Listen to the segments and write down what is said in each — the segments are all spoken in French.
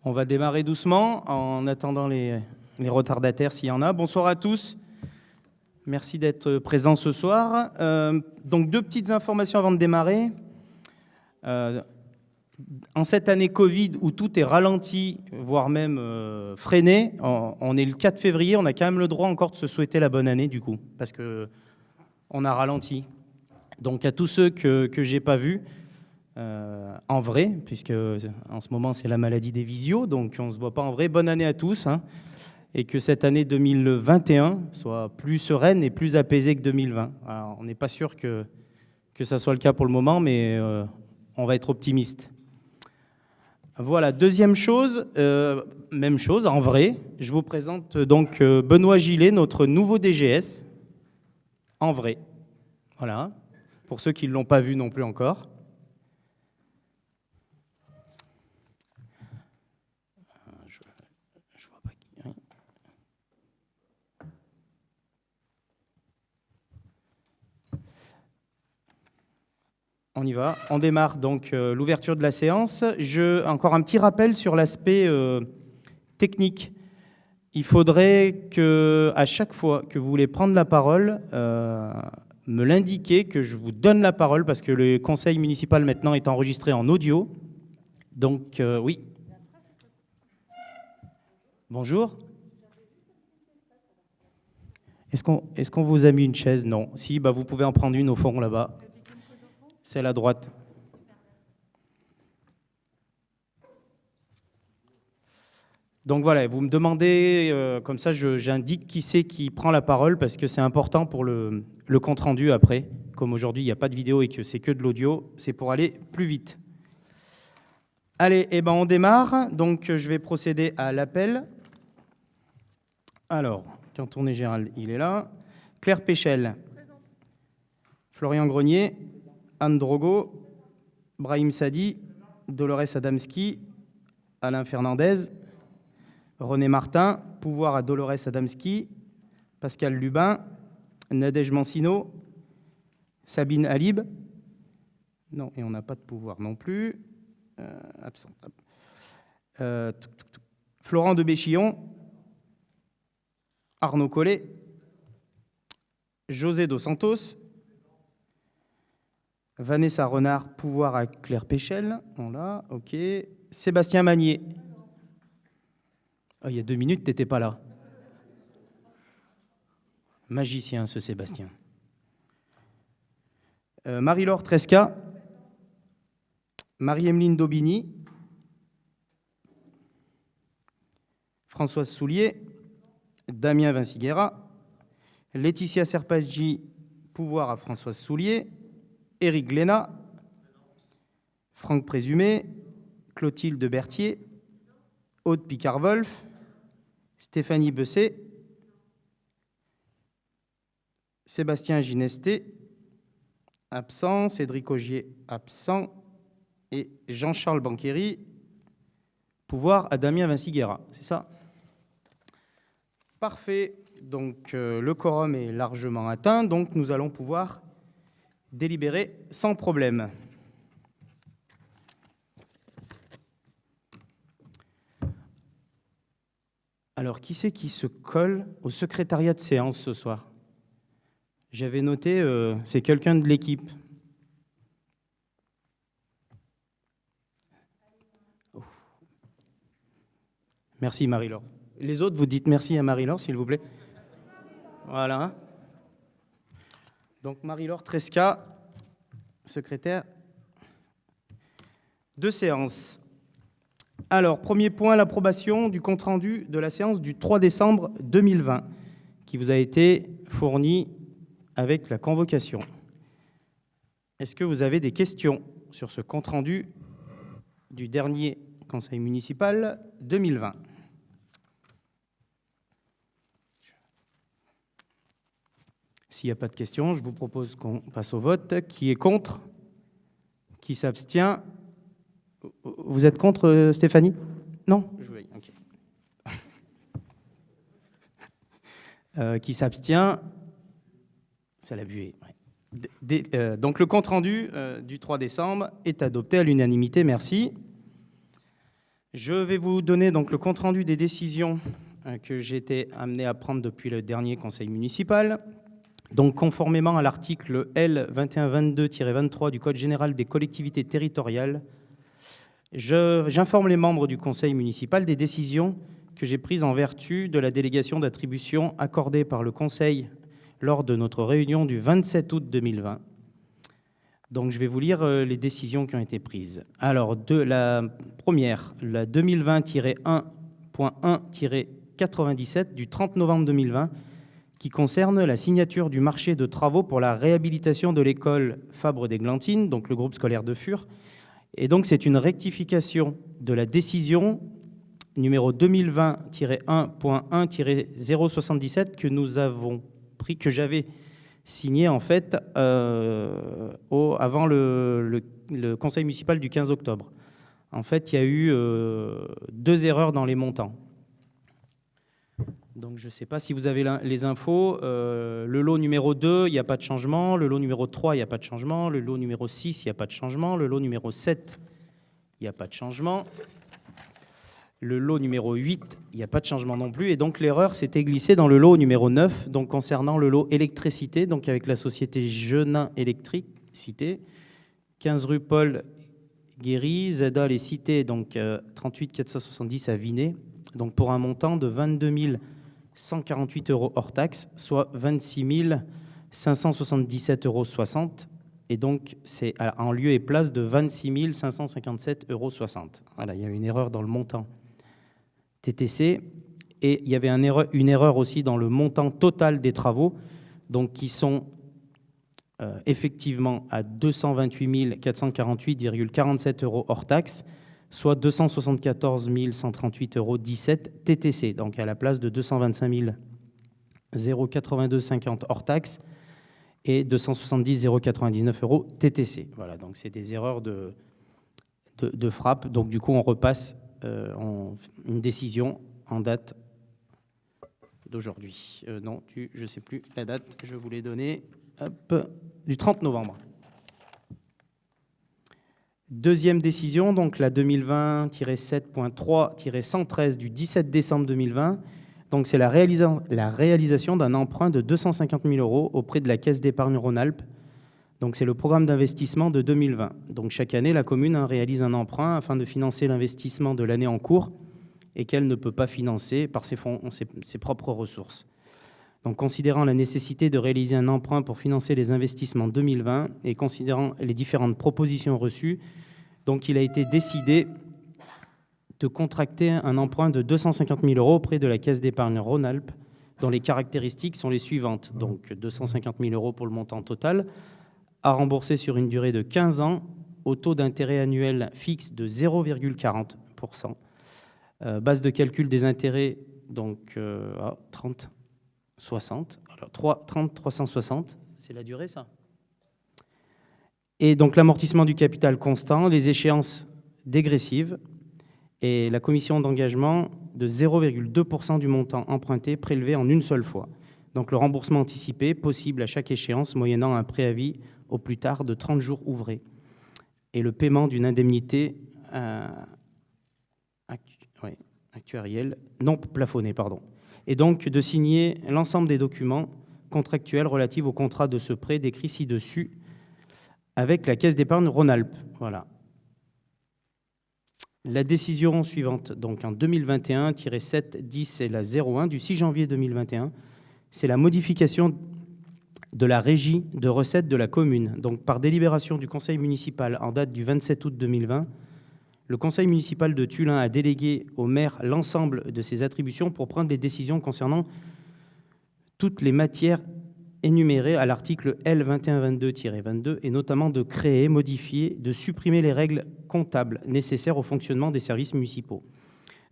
On va démarrer doucement en attendant les retardataires s'il y en a. Bonsoir à tous. Merci d'être présents ce soir. Donc deux petites informations avant de démarrer. En cette année Covid où tout est ralenti, voire même freiné, on est le 4 février, on a quand même le droit encore de se souhaiter la bonne année du coup, parce qu'on a ralenti. Donc à tous ceux que j'ai pas vus, en vrai, puisque en ce moment c'est la maladie des visios, donc on ne se voit pas en vrai. Bonne année à tous, hein, et que cette année 2021 soit plus sereine et plus apaisée que 2020. Alors, on n'est pas sûr que ça soit le cas pour le moment, mais on va être optimiste. Voilà, deuxième chose, même chose, en vrai, je vous présente donc Benoît Gillet, notre nouveau DGS, en vrai, voilà, pour ceux qui ne l'ont pas vu non plus encore. Je vois pas qui... Oui. On y va, on démarre donc l'ouverture de la séance. Encore un petit rappel sur l'aspect technique. Il faudrait que, à chaque fois que vous voulez prendre la parole, me l'indiquer, que je vous donne la parole, parce que le conseil municipal maintenant est enregistré en audio. Donc, oui. Bonjour. Est-ce qu'on vous a mis une chaise? Non. Si, bah, vous pouvez en prendre une au fond là-bas. Celle à droite. Donc voilà, vous me demandez, comme ça j'indique qui c'est qui prend la parole, parce que c'est important pour le compte-rendu après. Comme aujourd'hui il n'y a pas de vidéo et que c'est que de l'audio, c'est pour aller plus vite. Allez, eh ben on démarre. Donc je vais procéder à l'appel. Alors, cantonné général, il est là. Claire Péchel. Présente. Florian Grenier. Anne Drogo. Brahim Sadi. Dolores Adamski. Alain Fernandez. René Martin. Pouvoir à Dolores Adamski. Pascal Lubin. Nadège Mancino. Sabine Alib. Non, et on n'a pas de pouvoir non plus. Absent. Florent de Béchillon. Arnaud Collet. José Dos Santos. Vanessa Renard, pouvoir à Claire Péchel. On l'a, ok. Sébastien Magnier. Oh, il y a 2 minutes, tu n'étais pas là. Magicien, ce Sébastien. Marie-Laure Tresca. Marie-Emeline Daubigny. Françoise Soulier. Damien Vinciguera. Laetitia Serpaggi, pouvoir à Françoise Soulier. Éric Glénat. Franck Présumé. Clotilde Berthier. Aude Picard-Wolf. Stéphanie Besset. Sébastien Ginesté. Absent. Cédric Augier, absent. Et Jean-Charles Banqueri, pouvoir à Damien Vinciguera. C'est ça? Parfait. Donc, le quorum est largement atteint. Donc, nous allons pouvoir délibérer sans problème. Alors, qui c'est qui se colle au secrétariat de séance ce soir? J'avais noté, c'est quelqu'un de l'équipe. Merci Marie-Laure. Les autres, vous dites merci à Marie-Laure, s'il vous plaît. Voilà. Donc Marie-Laure Tresca, secrétaire de séance. Alors, premier point, l'approbation du compte-rendu de la séance du 3 décembre 2020, qui vous a été fourni avec la convocation. Est-ce que vous avez des questions sur ce compte-rendu du dernier conseil municipal 2020? S'il n'y a pas de questions, je vous propose qu'on passe au vote. Qui est contre? Qui s'abstient? Vous êtes contre, Stéphanie? Non? Okay. Qui s'abstient? Ça l'a bué. Ouais. Donc le compte-rendu du 3 décembre est adopté à l'unanimité. Merci. Je vais vous donner donc le compte-rendu des décisions que j'ai été amené à prendre depuis le dernier conseil municipal. Donc, conformément à l'article L. 2122-23 du Code général des collectivités territoriales, j'informe les membres du conseil municipal des décisions que j'ai prises en vertu de la délégation d'attribution accordée par le conseil lors de notre réunion du 27 août 2020. Donc, je vais vous lire les décisions qui ont été prises. Alors, la première, la 2020-1.1-97 du 30 novembre 2020, qui concerne la signature du marché de travaux pour la réhabilitation de l'école Fabre-d'Églantine, donc le groupe scolaire de Furs. Et donc, c'est une rectification de la décision numéro 2020-1.1-077 que nous avons pris, que j'avais signé en fait avant le conseil municipal du 15 octobre. En fait, il y a eu 2 erreurs dans les montants. Donc, je ne sais pas si vous avez les infos. Le lot numéro 2, il n'y a pas de changement. Le lot numéro 3, il n'y a pas de changement. Le lot numéro 6, il n'y a pas de changement. Le lot numéro 7, il n'y a pas de changement. Le lot numéro 8, il n'y a pas de changement non plus. Et donc, l'erreur s'était glissée dans le lot numéro 9, donc concernant le lot électricité, donc avec la société Genin Électricité, 15 rue Paul Guéry, ZA Les Cités, donc 38 470 à Vinay, donc pour un montant de 22 148 € hors taxe, soit 26 577,60 €. Et donc, c'est en lieu et place de 26 557,60 €. Voilà, il y a une erreur dans le montant TTC. Et il y avait une erreur aussi dans le montant total des travaux, donc qui sont effectivement à 228 448,47 € hors taxe, soit 274 138,17 € TTC, donc à la place de 225 082,50 hors taxe et 270 099 € TTC. Voilà, donc c'est des erreurs de frappe. Donc du coup, on repasse une décision en date d'aujourd'hui. Non, je ne sais plus la date, je vous l'ai donnée, du 30 novembre. Deuxième décision, donc la 2020-7.3-113 du 17 décembre 2020. Donc c'est la réalisation d'un emprunt de 250 000 € auprès de la Caisse d'épargne Rhône-Alpes. Donc c'est le programme d'investissement de 2020. Donc chaque année, la commune réalise un emprunt afin de financer l'investissement de l'année en cours et qu'elle ne peut pas financer par ses propres ressources. Donc, considérant la nécessité de réaliser un emprunt pour financer les investissements 2020 et considérant les différentes propositions reçues, donc il a été décidé de contracter un emprunt de 250 000 € auprès de la Caisse d'épargne Rhône-Alpes, dont les caractéristiques sont les suivantes. Donc 250 000 € pour le montant total, à rembourser sur une durée de 15 ans, au taux d'intérêt annuel fixe de 0,40%. Base de calcul des intérêts, donc 30,60. Alors 30,360, c'est la durée, ça. Et donc l'amortissement du capital constant, les échéances dégressives et la commission d'engagement de 0,2% du montant emprunté prélevé en une seule fois. Donc le remboursement anticipé possible à chaque échéance moyennant un préavis au plus tard de 30 jours ouvrés. Et le paiement d'une indemnité actuarielle non plafonnée, pardon. Et donc de signer l'ensemble des documents contractuels relatifs au contrat de ce prêt décrit ci-dessus avec la Caisse d'épargne Rhône-Alpes. Voilà. La décision suivante, donc en 2021-7-10, c'est la 01 du 6 janvier 2021, c'est la modification de la régie de recettes de la commune. Donc par délibération du conseil municipal en date du 27 août 2020, le conseil municipal de Tullin a délégué au maire l'ensemble de ses attributions pour prendre les décisions concernant toutes les matières énumérées à l'article L. 2122-22 et notamment de créer, modifier, de supprimer les règles comptables nécessaires au fonctionnement des services municipaux.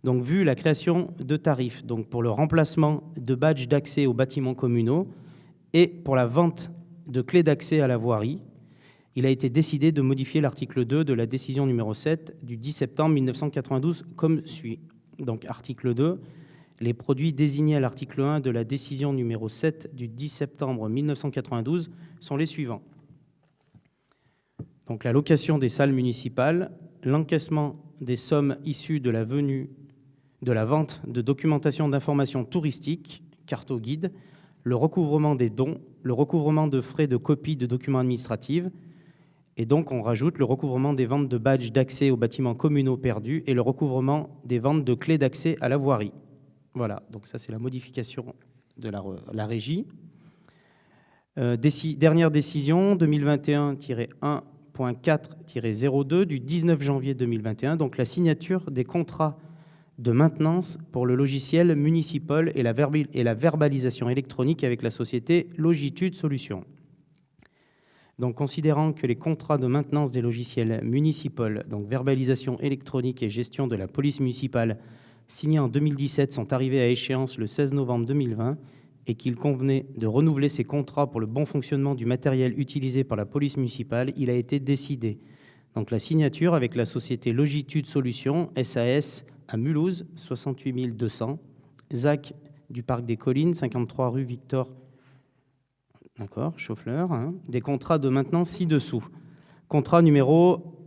Donc, vu la création de tarifs donc pour le remplacement de badges d'accès aux bâtiments communaux et pour la vente de clés d'accès à la voirie, il a été décidé de modifier l'article 2 de la décision numéro 7 du 10 septembre 1992 comme suit. Donc, article 2, les produits désignés à l'article 1 de la décision numéro 7 du 10 septembre 1992 sont les suivants. Donc, la location des salles municipales, l'encaissement des sommes issues de la vente de documentation d'information touristique, carte au guide, le recouvrement des dons, le recouvrement de frais de copie de documents administratifs, et donc on rajoute le recouvrement des ventes de badges d'accès aux bâtiments communaux perdus et le recouvrement des ventes de clés d'accès à la voirie. Voilà, donc ça c'est la modification de la régie. Dernière décision, 2021-1.4-02 du 19 janvier 2021, donc la signature des contrats de maintenance pour le logiciel Municipal et la verbalisation électronique avec la société Logitude Solutions. Donc, considérant que les contrats de maintenance des logiciels Municipal, donc verbalisation électronique et gestion de la police municipale, signés en 2017 sont arrivés à échéance le 16 novembre 2020 et qu'il convenait de renouveler ces contrats pour le bon fonctionnement du matériel utilisé par la police municipale, il a été décidé. Donc, la signature avec la société Logitude Solutions, SAS, à Mulhouse, 68 200, ZAC du Parc des Collines, 53 rue Victor, d'accord, Chauffleur, hein, des contrats de maintenance ci-dessous. Contrat numéro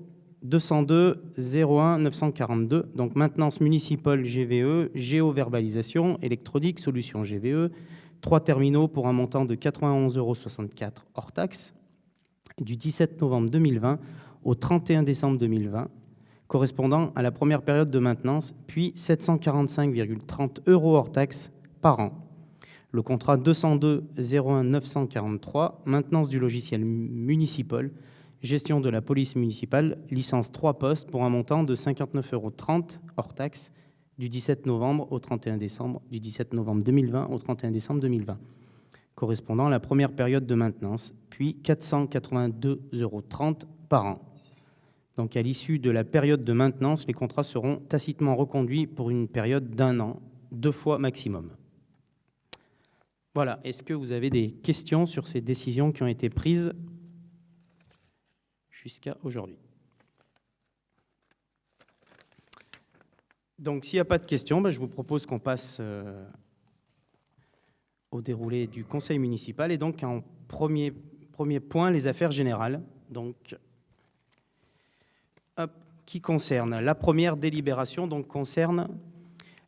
202 01 942, donc maintenance municipale GVE, géoverbalisation électronique, solution GVE, 3 terminaux pour un montant de 91,64 € hors taxe, du 17 novembre 2020 au 31 décembre 2020, correspondant à la première période de maintenance, puis 745,30 € hors taxe par an. Le contrat 202 01 943, maintenance du logiciel Municipal, gestion de la police municipale, licence 3 postes pour un montant de 59,30 € hors taxe du 17 novembre au 31 décembre, du 17 novembre 2020 au 31 décembre 2020, correspondant à la première période de maintenance, puis 482,30 € par an. Donc, à l'issue de la période de maintenance, les contrats seront tacitement reconduits pour une période d'1 an, 2 fois maximum. Voilà. Est-ce que vous avez des questions sur ces décisions qui ont été prises jusqu'à aujourd'hui? Donc, s'il n'y a pas de questions, je vous propose qu'on passe au déroulé du conseil municipal. Et donc, en premier point, les affaires générales. Donc, qui concerne la première délibération, donc concerne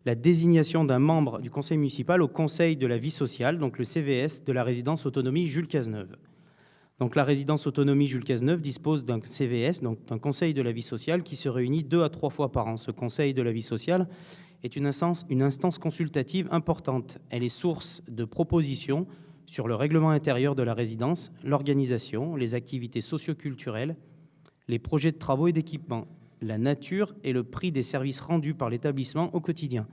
la désignation d'un membre du conseil municipal au conseil de la vie sociale, donc le CVS de la résidence autonomie Jules Cazeneuve. Donc la résidence autonomie Jules Cazeneuve dispose d'un CVS, donc d'un conseil de la vie sociale qui se réunit 2 à 3 fois par an. Ce conseil de la vie sociale est une instance consultative importante. Elle est source de propositions sur le règlement intérieur de la résidence, l'organisation, les activités socio-culturelles, les projets de travaux et d'équipement, la nature et le prix des services rendus par l'établissement au quotidien.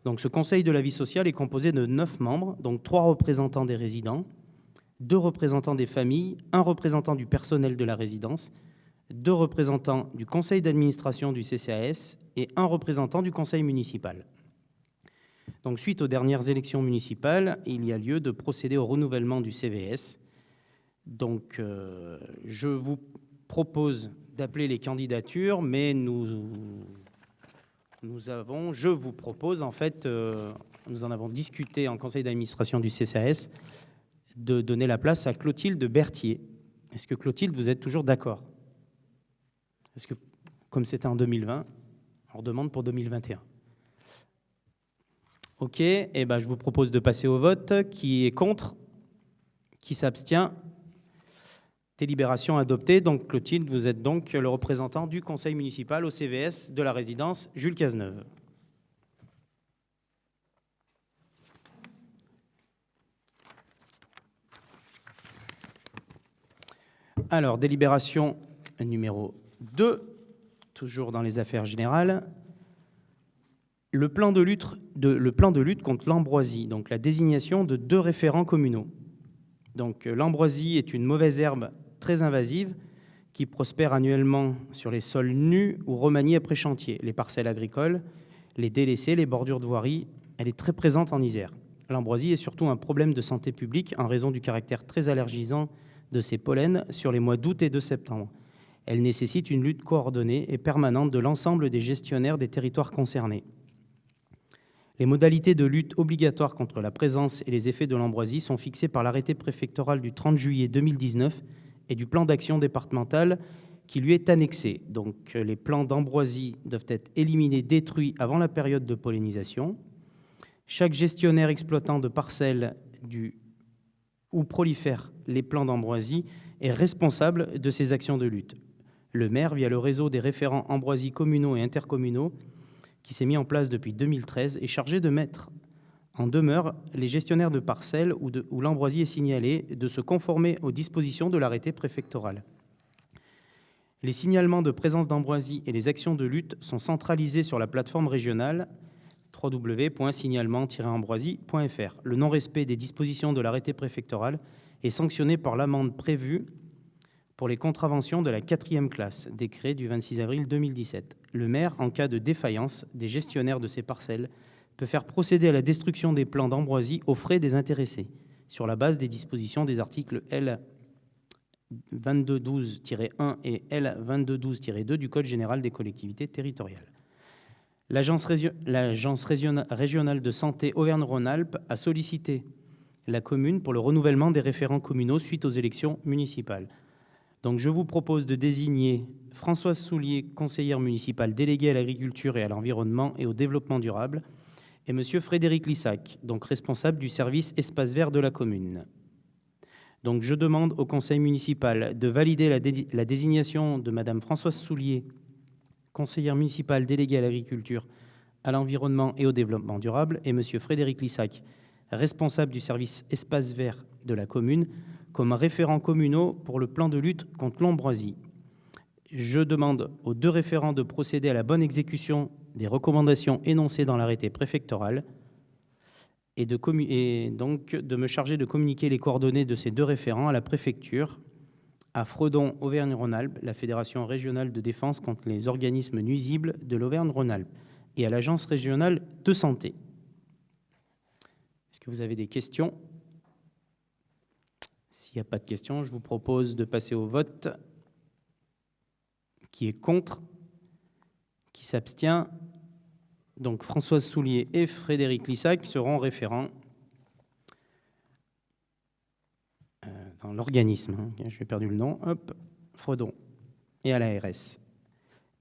Donc ce conseil de la vie sociale est composé de 9 membres, donc 3 représentants des résidents, 2 représentants des familles, 1 représentant du personnel de la résidence, 2 représentants du conseil d'administration du CCAS et 1 représentant du conseil municipal. Donc suite aux dernières élections municipales, il y a lieu de procéder au renouvellement du CVS. Donc je vous propose d'appeler les candidatures, mais je vous propose, en fait, nous en avons discuté en conseil d'administration du CCAS, de donner la place à Clotilde Berthier. Est-ce que Clotilde, vous êtes toujours d'accord? Est-ce que, comme c'était en 2020, on redemande pour 2021? Ok, eh ben, je vous propose de passer au vote. Qui est contre? Qui s'abstient? Délibération adoptée. Donc, Clotilde, vous êtes donc le représentant du conseil municipal au CVS de la résidence Jules Cazeneuve. Alors, délibération numéro 2, toujours dans les affaires générales. Le plan de lutte contre l'ambroisie, donc la désignation de 2 référents communaux. Donc, l'ambroisie est une mauvaise herbe très invasive qui prospère annuellement sur les sols nus ou remaniés après chantier, les parcelles agricoles, les délaissés, les bordures de voirie. Elle est très présente en Isère. L'ambroisie est surtout un problème de santé publique en raison du caractère très allergisant de ses pollens sur les mois d'août et de septembre. Elle nécessite une lutte coordonnée et permanente de l'ensemble des gestionnaires des territoires concernés. Les modalités de lutte obligatoires contre la présence et les effets de l'ambroisie sont fixées par l'arrêté préfectoral du 30 juillet 2019 et du plan d'action départemental qui lui est annexé. Donc les plants d'ambroisie doivent être éliminés, détruits avant la période de pollinisation. Chaque gestionnaire exploitant de parcelles où prolifèrent les plants d'ambroisie est responsable de ces actions de lutte. Le maire, via le réseau des référents ambroisie communaux et intercommunaux, qui s'est mis en place depuis 2013, est chargé de mettre en demeure les gestionnaires de parcelles où l'ambroisie est signalée de se conformer aux dispositions de l'arrêté préfectoral. Les signalements de présence d'ambroisie et les actions de lutte sont centralisés sur la plateforme régionale www.signalement-ambroisie.fr. Le non-respect des dispositions de l'arrêté préfectoral est sanctionné par l'amende prévue pour les contraventions de la 4e classe, décret du 26 avril 2017. Le maire, en cas de défaillance des gestionnaires de ces parcelles, peut faire procéder à la destruction des plants d'ambroisie aux frais des intéressés, sur la base des dispositions des articles L. 2212-1 et L. 2212-2 du Code général des collectivités territoriales. L'Agence régionale de santé Auvergne-Rhône-Alpes a sollicité la commune pour le renouvellement des référents communaux suite aux élections municipales. Donc, je vous propose de désigner Françoise Soulier, conseillère municipale déléguée à l'agriculture et à l'environnement et au développement durable, et M. Frédéric Lissac, donc responsable du service espace vert de la commune. Donc, je demande au conseil municipal de valider la désignation de Mme Françoise Soulier, conseillère municipale déléguée à l'agriculture, à l'environnement et au développement durable, et M. Frédéric Lissac, responsable du service espace vert de la commune, comme référents communaux pour le plan de lutte contre l'ambroisie. Je demande aux 2 référents de procéder à la bonne exécution des recommandations énoncées dans l'arrêté préfectoral et donc de me charger de communiquer les coordonnées de ces 2 référents à la préfecture, à Fredon Auvergne-Rhône-Alpes, la Fédération régionale de défense contre les organismes nuisibles de l'Auvergne-Rhône-Alpes, et à l'Agence régionale de santé. Est-ce que vous avez des questions ? S'il n'y a pas de questions, je vous propose de passer au vote. Qui est contre? Qui s'abstient? Donc Françoise Soulier et Frédéric Lissac seront référents dans l'organisme. J'ai perdu le nom. Hop, Fredon et à l'ARS.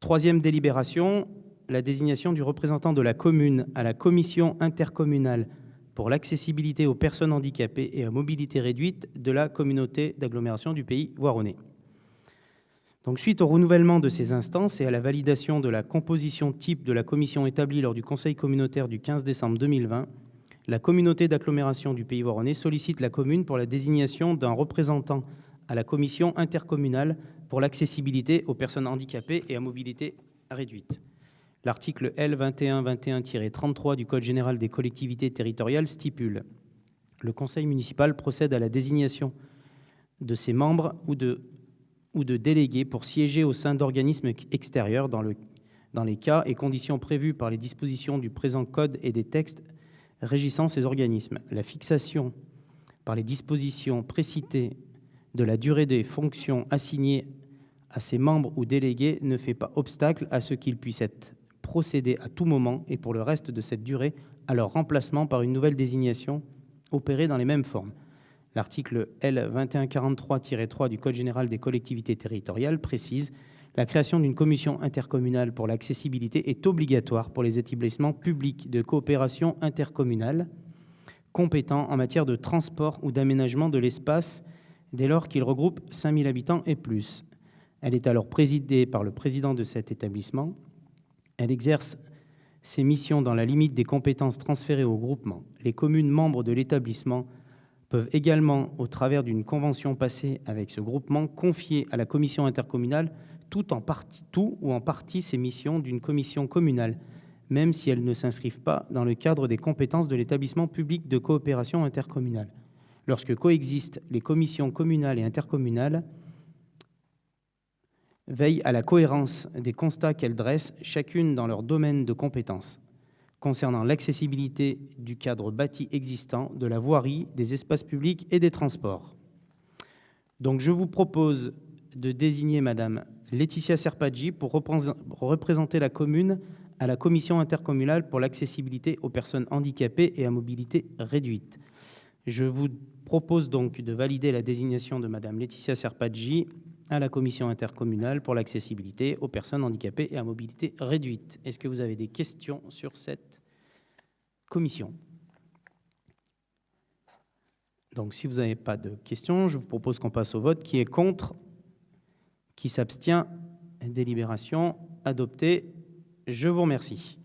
3e délibération, la désignation du représentant de la commune à la commission intercommunale pour l'accessibilité aux personnes handicapées et à mobilité réduite de la communauté d'agglomération du Pays Voironnais. Donc, suite au renouvellement de ces instances et à la validation de la composition type de la commission établie lors du Conseil communautaire du 15 décembre 2020, la communauté d'agglomération du Pays Voironnais sollicite la commune pour la désignation d'un représentant à la commission intercommunale pour l'accessibilité aux personnes handicapées et à mobilité réduite. L'article L. 2121-33 du Code général des collectivités territoriales stipule: le conseil municipal procède à la désignation de ses membres ou de délégués pour siéger au sein d'organismes extérieurs dans les cas et conditions prévus par les dispositions du présent code et des textes régissant ces organismes. La fixation par les dispositions précitées de la durée des fonctions assignées à ces membres ou délégués ne fait pas obstacle à ce qu'il puisse être procédé à tout moment et pour le reste de cette durée à leur remplacement par une nouvelle désignation opérée dans les mêmes formes. L'article L. 2143-3 du Code général des collectivités territoriales précise: la création d'une commission intercommunale pour l'accessibilité est obligatoire pour les établissements publics de coopération intercommunale compétents en matière de transport ou d'aménagement de l'espace dès lors qu'ils regroupent 5 000 habitants et plus. Elle est alors présidée par le président de cet établissement. Elle exerce ses missions dans la limite des compétences transférées au groupement. Les communes membres de l'établissement peuvent également, au travers d'une convention passée avec ce groupement, confier à la commission intercommunale tout ou en partie ces missions d'une commission communale, même si elles ne s'inscrivent pas dans le cadre des compétences de l'établissement public de coopération intercommunale. Lorsque coexistent les commissions communales et intercommunales, veillent à la cohérence des constats qu'elles dressent, chacune dans leur domaine de compétences, concernant l'accessibilité du cadre bâti existant, de la voirie, des espaces publics et des transports. Donc, je vous propose de désigner Madame Laetitia Serpaggi pour représenter la commune à la commission intercommunale pour l'accessibilité aux personnes handicapées et à mobilité réduite. Je vous propose donc de valider la désignation de Madame Laetitia Serpaggi à la commission intercommunale pour l'accessibilité aux personnes handicapées et à mobilité réduite. Est-ce que vous avez des questions sur cette commission? Donc, si vous n'avez pas de questions, je vous propose qu'on passe au vote. Qui est contre? Qui s'abstient? Délibération adoptée. Je vous remercie.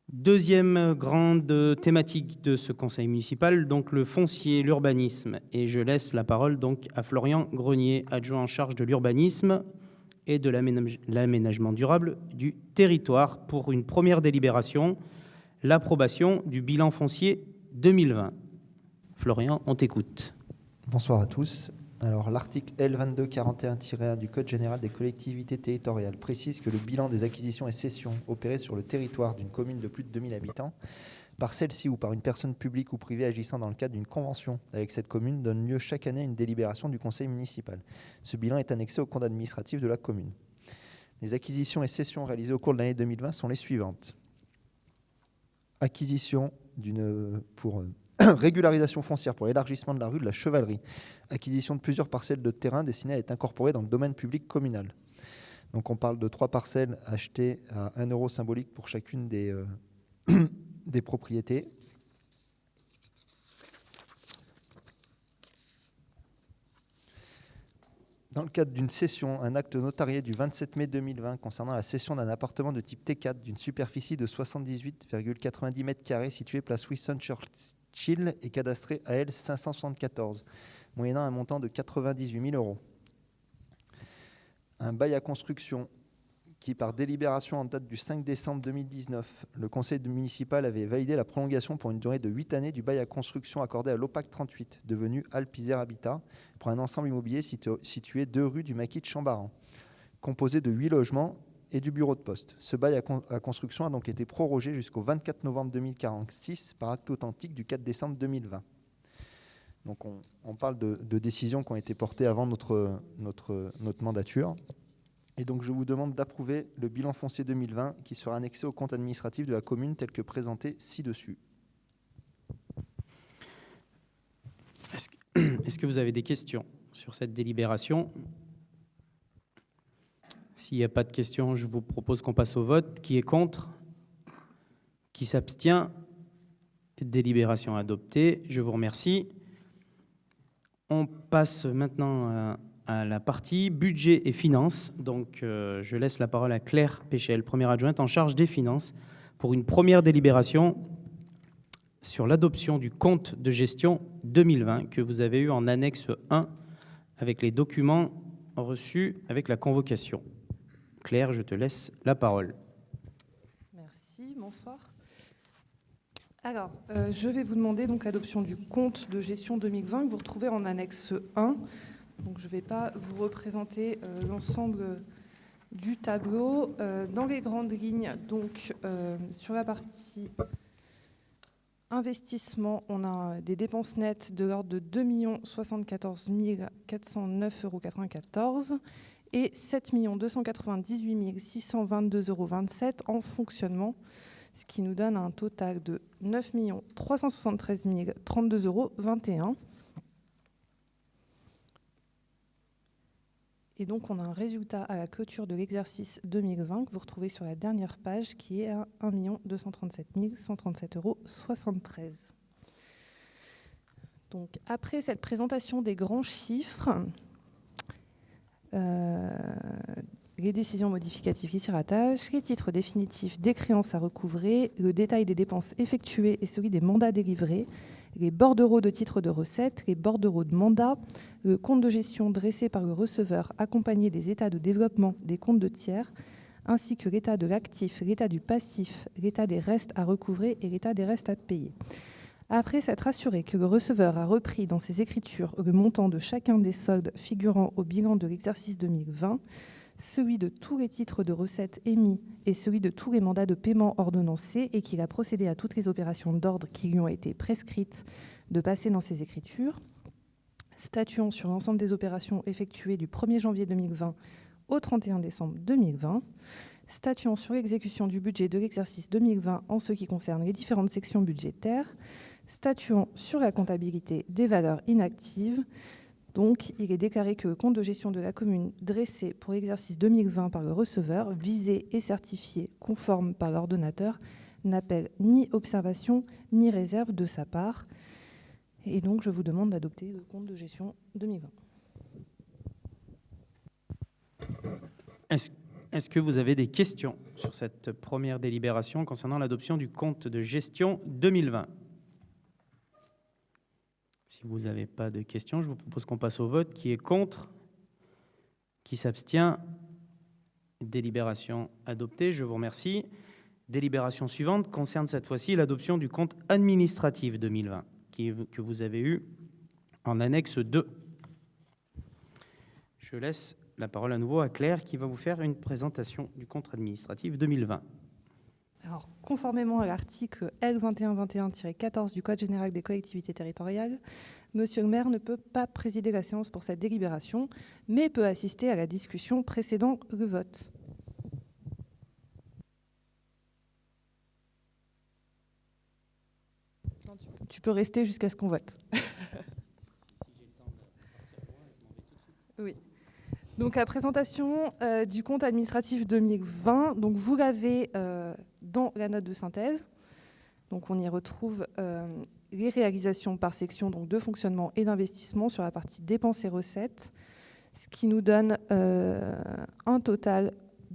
Deuxième grande thématique de ce conseil municipal, donc le foncier, l'urbanisme. Et je laisse la parole donc à Florian Grenier, adjoint en charge de l'urbanisme et de l'aménagement durable du territoire, pour une première délibération, l'approbation du bilan foncier 2020. Florian, on t'écoute. Bonsoir à tous. Alors, l'article L2241-1 du Code général des collectivités territoriales précise que le bilan des acquisitions et cessions opérées sur le territoire d'une commune de plus de 2000 habitants, par celle-ci ou par une personne publique ou privée agissant dans le cadre d'une convention avec cette commune, donne lieu chaque année à une délibération du conseil municipal. Ce bilan est annexé au compte administratif de la commune. Les acquisitions et cessions réalisées au cours de l'année 2020 sont les suivantes. Acquisition pour régularisation foncière pour l'élargissement de la rue de la Chevalerie. Acquisition de plusieurs parcelles de terrain destinées à être incorporées dans le domaine public communal. Donc on parle de 3 parcelles achetées à 1 € symbolique pour chacune des propriétés. Dans le cadre d'une cession, un acte notarié du 27 mai 2020 concernant la cession d'un appartement de type T4 d'une superficie de 78,90 m² situé place Winston Churchill et cadastré AL 574, moyennant un montant de 98 000 €. Un bail à construction qui, par délibération en date du 5 décembre 2019, le conseil municipal avait validé la prolongation pour une durée de 8 années du bail à construction accordé à l'OPAC 38, devenu Alpes Isère Habitat, pour un ensemble immobilier situé 2 rue du Maquis de Chambaran, composé de 8 logements et du bureau de poste. Ce bail à construction a donc été prorogé jusqu'au 24 novembre 2046 par acte authentique du 4 décembre 2020. Donc on parle de décisions qui ont été portées avant notre mandature. Et donc je vous demande d'approuver le bilan foncier 2020 qui sera annexé au compte administratif de la commune tel que présenté ci-dessus. Est-ce que vous avez des questions sur cette délibération? S'il n'y a pas de questions, je vous propose qu'on passe au vote. Qui est contre? Qui s'abstient? Délibération adoptée. Je vous remercie. On passe maintenant à la partie budget et finances. Donc, je laisse la parole à Claire Péchel, première adjointe en charge des finances, pour une première délibération sur l'adoption du compte de gestion 2020 que vous avez eu en annexe 1 avec les documents reçus avec la convocation. Claire, je te laisse la parole. Merci, bonsoir. Alors, je vais vous demander donc l'adoption du compte de gestion 2020 que vous retrouvez en annexe 1. Donc, je ne vais pas vous représenter l'ensemble du tableau. Dans les grandes lignes, donc, sur la partie investissement, on a des dépenses nettes de l'ordre de 2 074 409,94 € et 7 298 622,27 € en fonctionnement, ce qui nous donne un total de 9 373 032,21 €. Et donc, on a un résultat à la clôture de l'exercice 2020 que vous retrouvez sur la dernière page qui est à 1 237 137,73 €. Donc, après cette présentation des grands chiffres, les décisions modificatives qui s'y rattachent, les titres définitifs des créances à recouvrer, le détail des dépenses effectuées et celui des mandats délivrés, les bordereaux de titres de recettes, les bordereaux de mandats, le compte de gestion dressé par le receveur accompagné des états de développement des comptes de tiers, ainsi que l'état de l'actif, l'état du passif, l'état des restes à recouvrer et l'état des restes à payer. Après s'être assuré que le receveur a repris dans ses écritures le montant de chacun des soldes figurant au bilan de l'exercice 2020, celui de tous les titres de recettes émis et celui de tous les mandats de paiement ordonnancés, et qu'il a procédé à toutes les opérations d'ordre qui lui ont été prescrites de passer dans ses écritures, statuant sur l'ensemble des opérations effectuées du 1er janvier 2020 au 31 décembre 2020, statuant sur l'exécution du budget de l'exercice 2020 en ce qui concerne les différentes sections budgétaires, statuant sur la comptabilité des valeurs inactives, Donc, il est déclaré que le compte de gestion de la commune dressé pour l'exercice 2020 par le receveur, visé et certifié conforme par l'ordonnateur, n'appelle ni observation ni réserve de sa part. Et donc, je vous demande d'adopter le compte de gestion 2020. Est-ce que vous avez des questions sur cette première délibération concernant l'adoption du compte de gestion 2020 ? Si vous n'avez pas de questions, je vous propose qu'on passe au vote. Qui est contre ? Qui s'abstient ? Délibération adoptée, je vous remercie. Délibération suivante concerne cette fois-ci l'adoption du compte administratif 2020 que vous avez eu en annexe 2. Je laisse la parole à nouveau à Claire qui va vous faire une présentation du compte administratif 2020. Alors, conformément à l'article L2121-14 du Code général des collectivités territoriales, Monsieur le maire ne peut pas présider la séance pour cette délibération, mais peut assister à la discussion précédant le vote. Tu peux rester jusqu'à ce qu'on vote. Oui. Donc, la présentation du compte administratif 2020, donc vous l'avez dans la note de synthèse. Donc, on y retrouve les réalisations par section donc de fonctionnement et d'investissement sur la partie dépenses et recettes, ce qui nous donne un total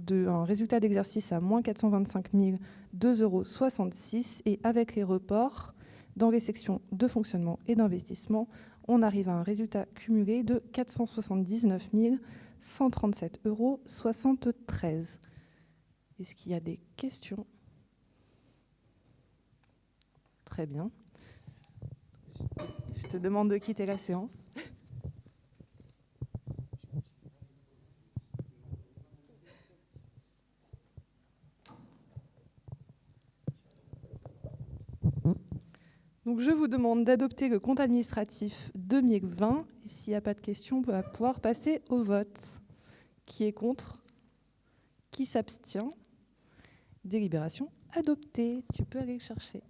un résultat d'exercice à moins 425 2,66 € et avec les reports dans les sections de fonctionnement et d'investissement, on arrive à un résultat cumulé de 479 137,73 €. Est-ce qu'il y a des questions ? Très bien. Je te demande de quitter la séance. Donc, je vous demande d'adopter le compte administratif 2020. Et s'il n'y a pas de questions, on va pouvoir passer au vote. Qui est contre ? Qui s'abstient ? Délibération adoptée. Tu peux aller le chercher.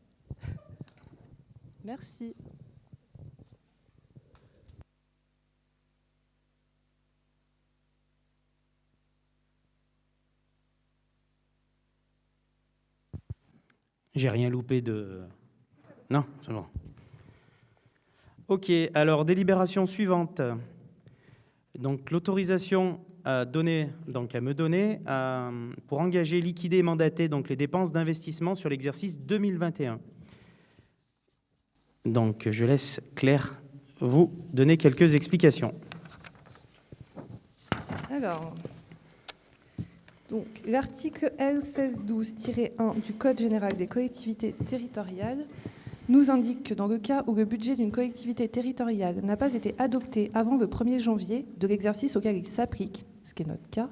Merci. J'ai rien loupé de... Non, c'est bon. Ok, alors délibération suivante. Donc l'autorisation à me donner pour engager, liquider et mandater donc les dépenses d'investissement sur l'exercice 2021. Donc je laisse Claire vous donner quelques explications. Alors, donc, l'article L1612-1 du Code général des collectivités territoriales nous indique que dans le cas où le budget d'une collectivité territoriale n'a pas été adopté avant le 1er janvier de l'exercice auquel il s'applique, ce qui est notre cas,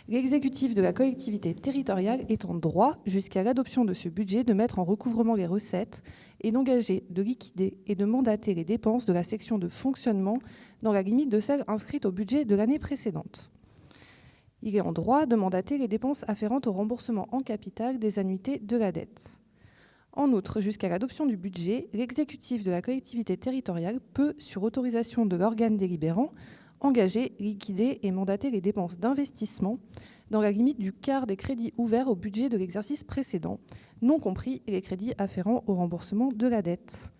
l'exécutif de la collectivité territoriale est en droit, jusqu'à l'adoption de ce budget, de mettre en recouvrement les recettes et d'engager, de liquider et de mandater les dépenses de la section de fonctionnement dans la limite de celles inscrites au budget de l'année précédente. Il est en droit de mandater les dépenses afférentes au remboursement en capital des annuités de la dette. En outre, jusqu'à l'adoption du budget, l'exécutif de la collectivité territoriale peut, sur autorisation de l'organe délibérant, engager, liquider et mandater les dépenses d'investissement dans la limite du quart des crédits ouverts au budget de l'exercice précédent, non compris les crédits afférents au remboursement de la dette.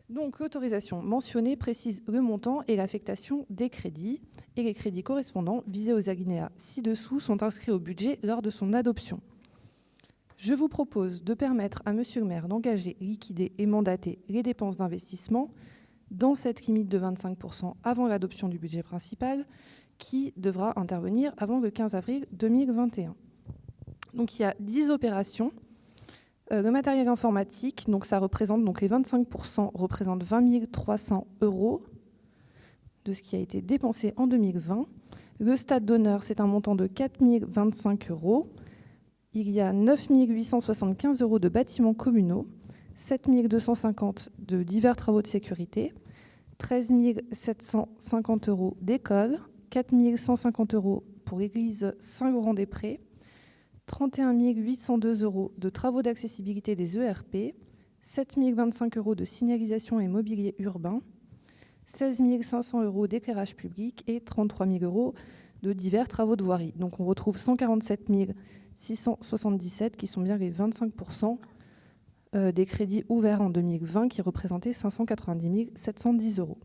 Donc, l'autorisation mentionnée précise le montant et l'affectation des crédits, et les crédits correspondants visés aux alinéas ci-dessous sont inscrits au budget lors de son adoption. Je vous propose de permettre à Monsieur le maire d'engager, liquider et mandater les dépenses d'investissement dans cette limite de 25% avant l'adoption du budget principal, qui devra intervenir avant le 15 avril 2021. Donc, il y a 10 opérations. Le matériel informatique, donc ça représente, donc les 25% représentent 20 300 € de ce qui a été dépensé en 2020. Le stade d'honneur, c'est un montant de 4 025 €. Il y a 9 875 € de bâtiments communaux, 7 250 € de divers travaux de sécurité, 13 750 € d'école, 4 150 € pour l'église Saint-Laurent-des-Prés, 31 802 € de travaux d'accessibilité des ERP, 7 025 € de signalisation et mobilier urbain, 16 500 € d'éclairage public et 33 000 € de divers travaux de voirie. Donc on retrouve 147 677 qui sont bien les 25% des crédits ouverts en 2020 qui représentaient 590 710 €.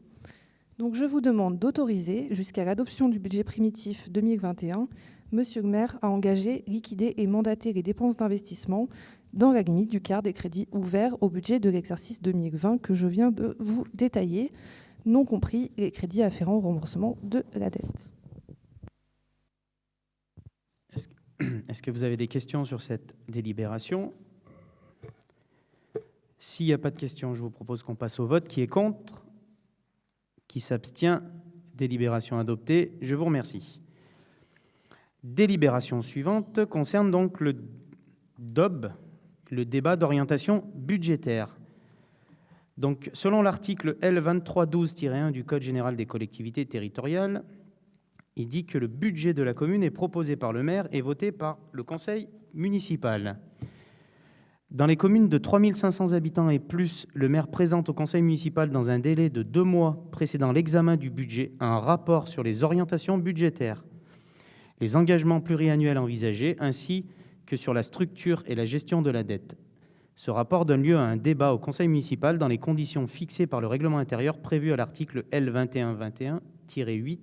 Donc je vous demande d'autoriser, jusqu'à l'adoption du budget primitif 2021, Monsieur le maire à engager, liquider et mandater les dépenses d'investissement dans la limite du quart des crédits ouverts au budget de l'exercice 2020 que je viens de vous détailler, non compris les crédits afférents au remboursement de la dette. Est-ce que vous avez des questions sur cette délibération? S'il n'y a pas de questions, je vous propose qu'on passe au vote. Qui est contre? Qui s'abstient? Délibération adoptée. Je vous remercie. Délibération suivante concerne donc le DOB, le débat d'orientation budgétaire. Donc, selon l'article L2312-1 du Code général des collectivités territoriales, il dit que le budget de la commune est proposé par le maire et voté par le conseil municipal. Dans les communes de 3 500 habitants et plus, le maire présente au conseil municipal dans un délai de 2 mois précédant l'examen du budget un rapport sur les orientations budgétaires, les engagements pluriannuels envisagés, ainsi que sur la structure et la gestion de la dette. Ce rapport donne lieu à un débat au conseil municipal dans les conditions fixées par le règlement intérieur prévu à l'article L2121-8.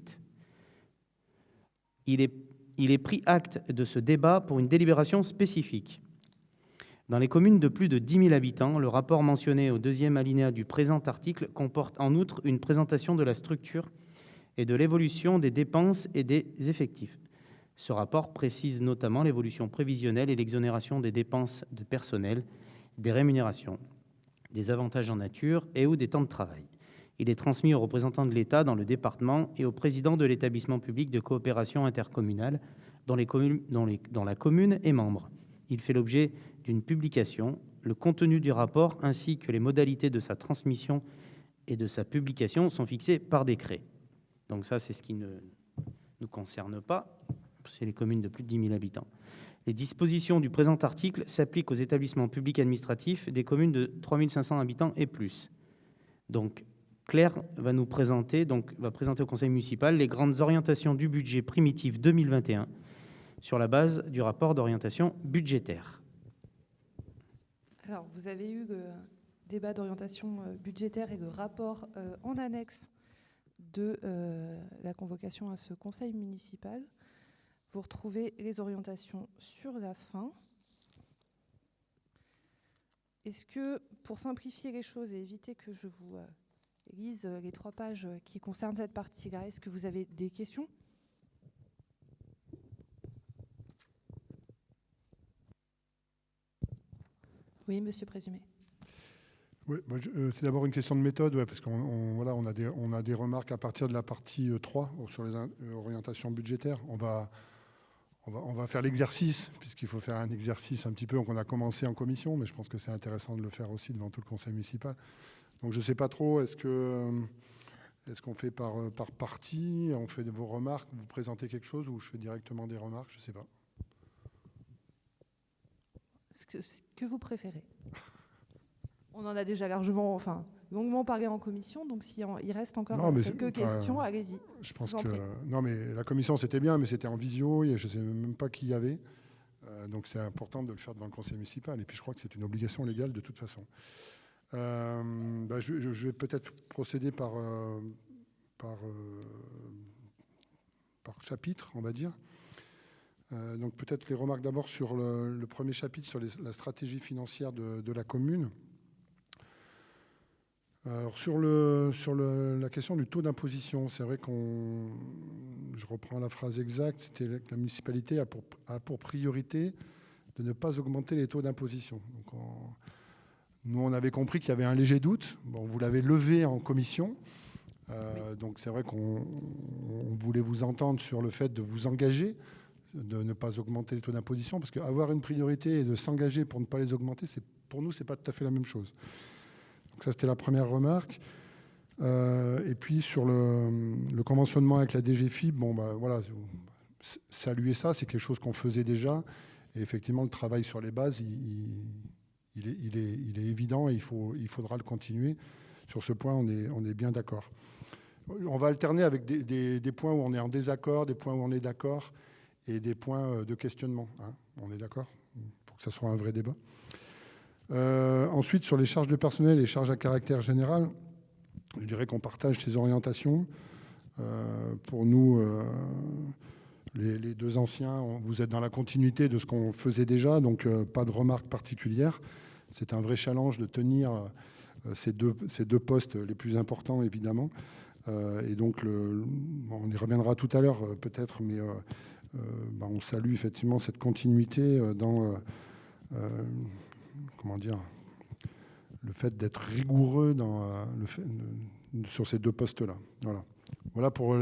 Il est pris acte de ce débat pour une délibération spécifique. Dans les communes de plus de 10 000 habitants, le rapport mentionné au deuxième alinéa du présent article comporte en outre une présentation de la structure et de l'évolution des dépenses et des effectifs. Ce rapport précise notamment l'évolution prévisionnelle et l'exonération des dépenses de personnel, des rémunérations, des avantages en nature et ou des temps de travail. Il est transmis aux représentants de l'État dans le département et au président de l'établissement public de coopération intercommunale dont la commune est membre. Il fait l'objet d'une publication. Le contenu du rapport ainsi que les modalités de sa transmission et de sa publication sont fixés par décret. Donc ça, c'est ce qui ne nous concerne pas. C'est les communes de plus de 10 000 habitants. Les dispositions du présent article s'appliquent aux établissements publics administratifs des communes de 3 500 habitants et plus. Donc, Claire va présenter au conseil municipal les grandes orientations du budget primitif 2021 sur la base du rapport d'orientation budgétaire. Alors, vous avez eu le débat d'orientation budgétaire et le rapport en annexe de la convocation à ce conseil municipal. Vous retrouvez les orientations sur la fin. Est-ce que, pour simplifier les choses et éviter que je vous lise les 3 pages qui concernent cette partie-là, est-ce que vous avez des questions ? Oui, monsieur Présumé. Oui, c'est d'abord une question de méthode, parce qu'on a des remarques à partir de la partie 3 sur les orientations budgétaires. On va faire l'exercice, puisqu'il faut faire un exercice un petit peu qu'on a commencé en commission, mais je pense que c'est intéressant de le faire aussi devant tout le conseil municipal. Donc je ne sais pas trop, est-ce qu'on fait par partie, on fait vos remarques, vous présentez quelque chose, ou je fais directement des remarques, je ne sais pas. Ce que vous préférez. On en a déjà longuement parlé en commission, donc s'il reste encore quelques questions, allez-y. Je pense que non, mais la commission c'était bien, mais c'était en visio, et je ne sais même pas qui y avait, donc c'est important de le faire devant le conseil municipal. Et puis je crois que c'est une obligation légale de toute façon. Je vais peut-être procéder par chapitre, on va dire. Donc peut-être les remarques d'abord sur le premier chapitre sur la stratégie financière de la commune. Alors sur la question du taux d'imposition, c'est vrai je reprends la phrase exacte, c'était que la municipalité a pour priorité de ne pas augmenter les taux d'imposition. Donc nous, on avait compris qu'il y avait un léger doute. Bon, vous l'avez levé en commission. Donc c'est vrai qu'on voulait vous entendre sur le fait de vous engager, de ne pas augmenter les taux d'imposition, parce qu'avoir une priorité et de s'engager pour ne pas les augmenter, pour nous, ce n'est pas tout à fait la même chose. Donc ça, c'était la première remarque. Et puis sur le conventionnement avec la DGFiP, saluer ça, c'est quelque chose qu'on faisait déjà. Et effectivement, le travail sur les bases, il est évident et il faudra le continuer Sur ce point, on est bien d'accord. On va alterner avec des points où on est en désaccord, des points où on est d'accord et des points de questionnement. Hein. On est d'accord pour que ça soit un vrai débat. Ensuite, sur les charges de personnel et les charges à caractère général, je dirais qu'on partage ces orientations. Pour nous, les deux anciens, vous êtes dans la continuité de ce qu'on faisait déjà, donc pas de remarques particulières. C'est un vrai challenge de tenir ces deux postes les plus importants, évidemment. Et donc, on y reviendra tout à l'heure peut-être, mais on salue effectivement cette continuité dans comment dire, le fait d'être rigoureux sur ces deux postes-là. Voilà pour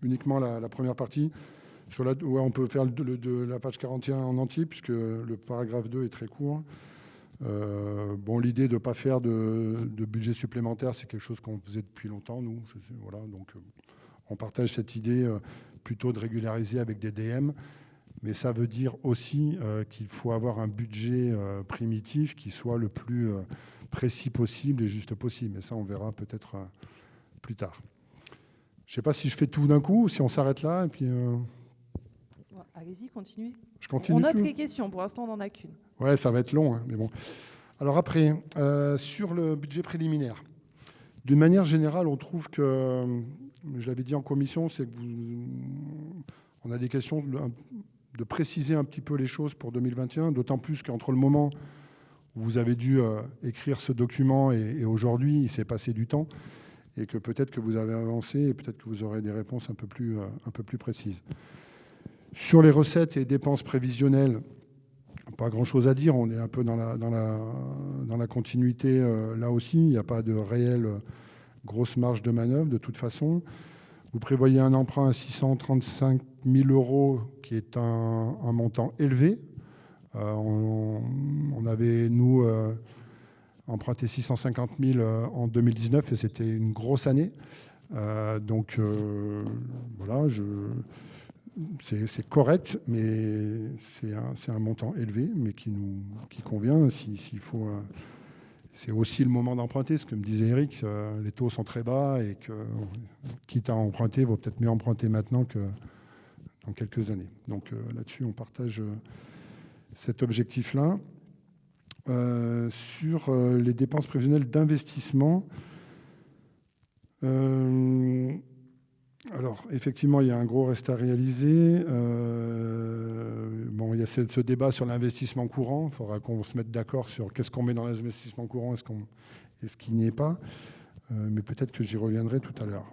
uniquement la première partie. On peut faire la page 41 en entier, puisque le paragraphe 2 est très court. L'idée de ne pas faire de budget supplémentaire, c'est quelque chose qu'on faisait depuis longtemps, nous. Donc, on partage cette idée plutôt de régulariser avec des DM, mais ça veut dire aussi qu'il faut avoir un budget primitif qui soit le plus précis possible et juste possible. Mais ça, on verra peut-être plus tard. Je ne sais pas si je fais tout d'un coup ou si on s'arrête là. Et puis, allez-y, continuez. Je continue. On note les questions. Pour l'instant, on n'en a qu'une. Ouais, ça va être long, hein, mais bon. Alors après, sur le budget préliminaire, d'une manière générale, on trouve que, je l'avais dit en commission, c'est que on a des questions de préciser un petit peu les choses pour 2021, d'autant plus qu'entre le moment où vous avez dû écrire ce document et aujourd'hui, il s'est passé du temps, et que peut-être que vous avez avancé et peut-être que vous aurez des réponses un peu plus précises. Sur les recettes et dépenses prévisionnelles, pas grand-chose à dire. On est un peu dans la continuité là aussi. Il n'y a pas de réelle grosse marge de manœuvre de toute façon. Vous prévoyez un emprunt à 635 000 €, qui est un montant élevé. On avait, nous, emprunté 650 000 en 2019 et c'était une grosse année. Donc, voilà, c'est correct, mais c'est un montant élevé, mais qui convient. S'il faut, c'est aussi le moment d'emprunter, ce que me disait Eric. Les taux sont très bas et que, quitte à emprunter, il vaut peut-être mieux emprunter maintenant que dans quelques années. Donc là-dessus, on partage cet objectif-là. Sur les dépenses prévisionnelles d'investissement, alors, effectivement, il y a un gros reste à réaliser. Il y a ce débat sur l'investissement courant. Il faudra qu'on se mette d'accord sur qu'est-ce qu'on met dans l'investissement courant et ce qui n'y est pas. Mais peut-être que j'y reviendrai tout à l'heure.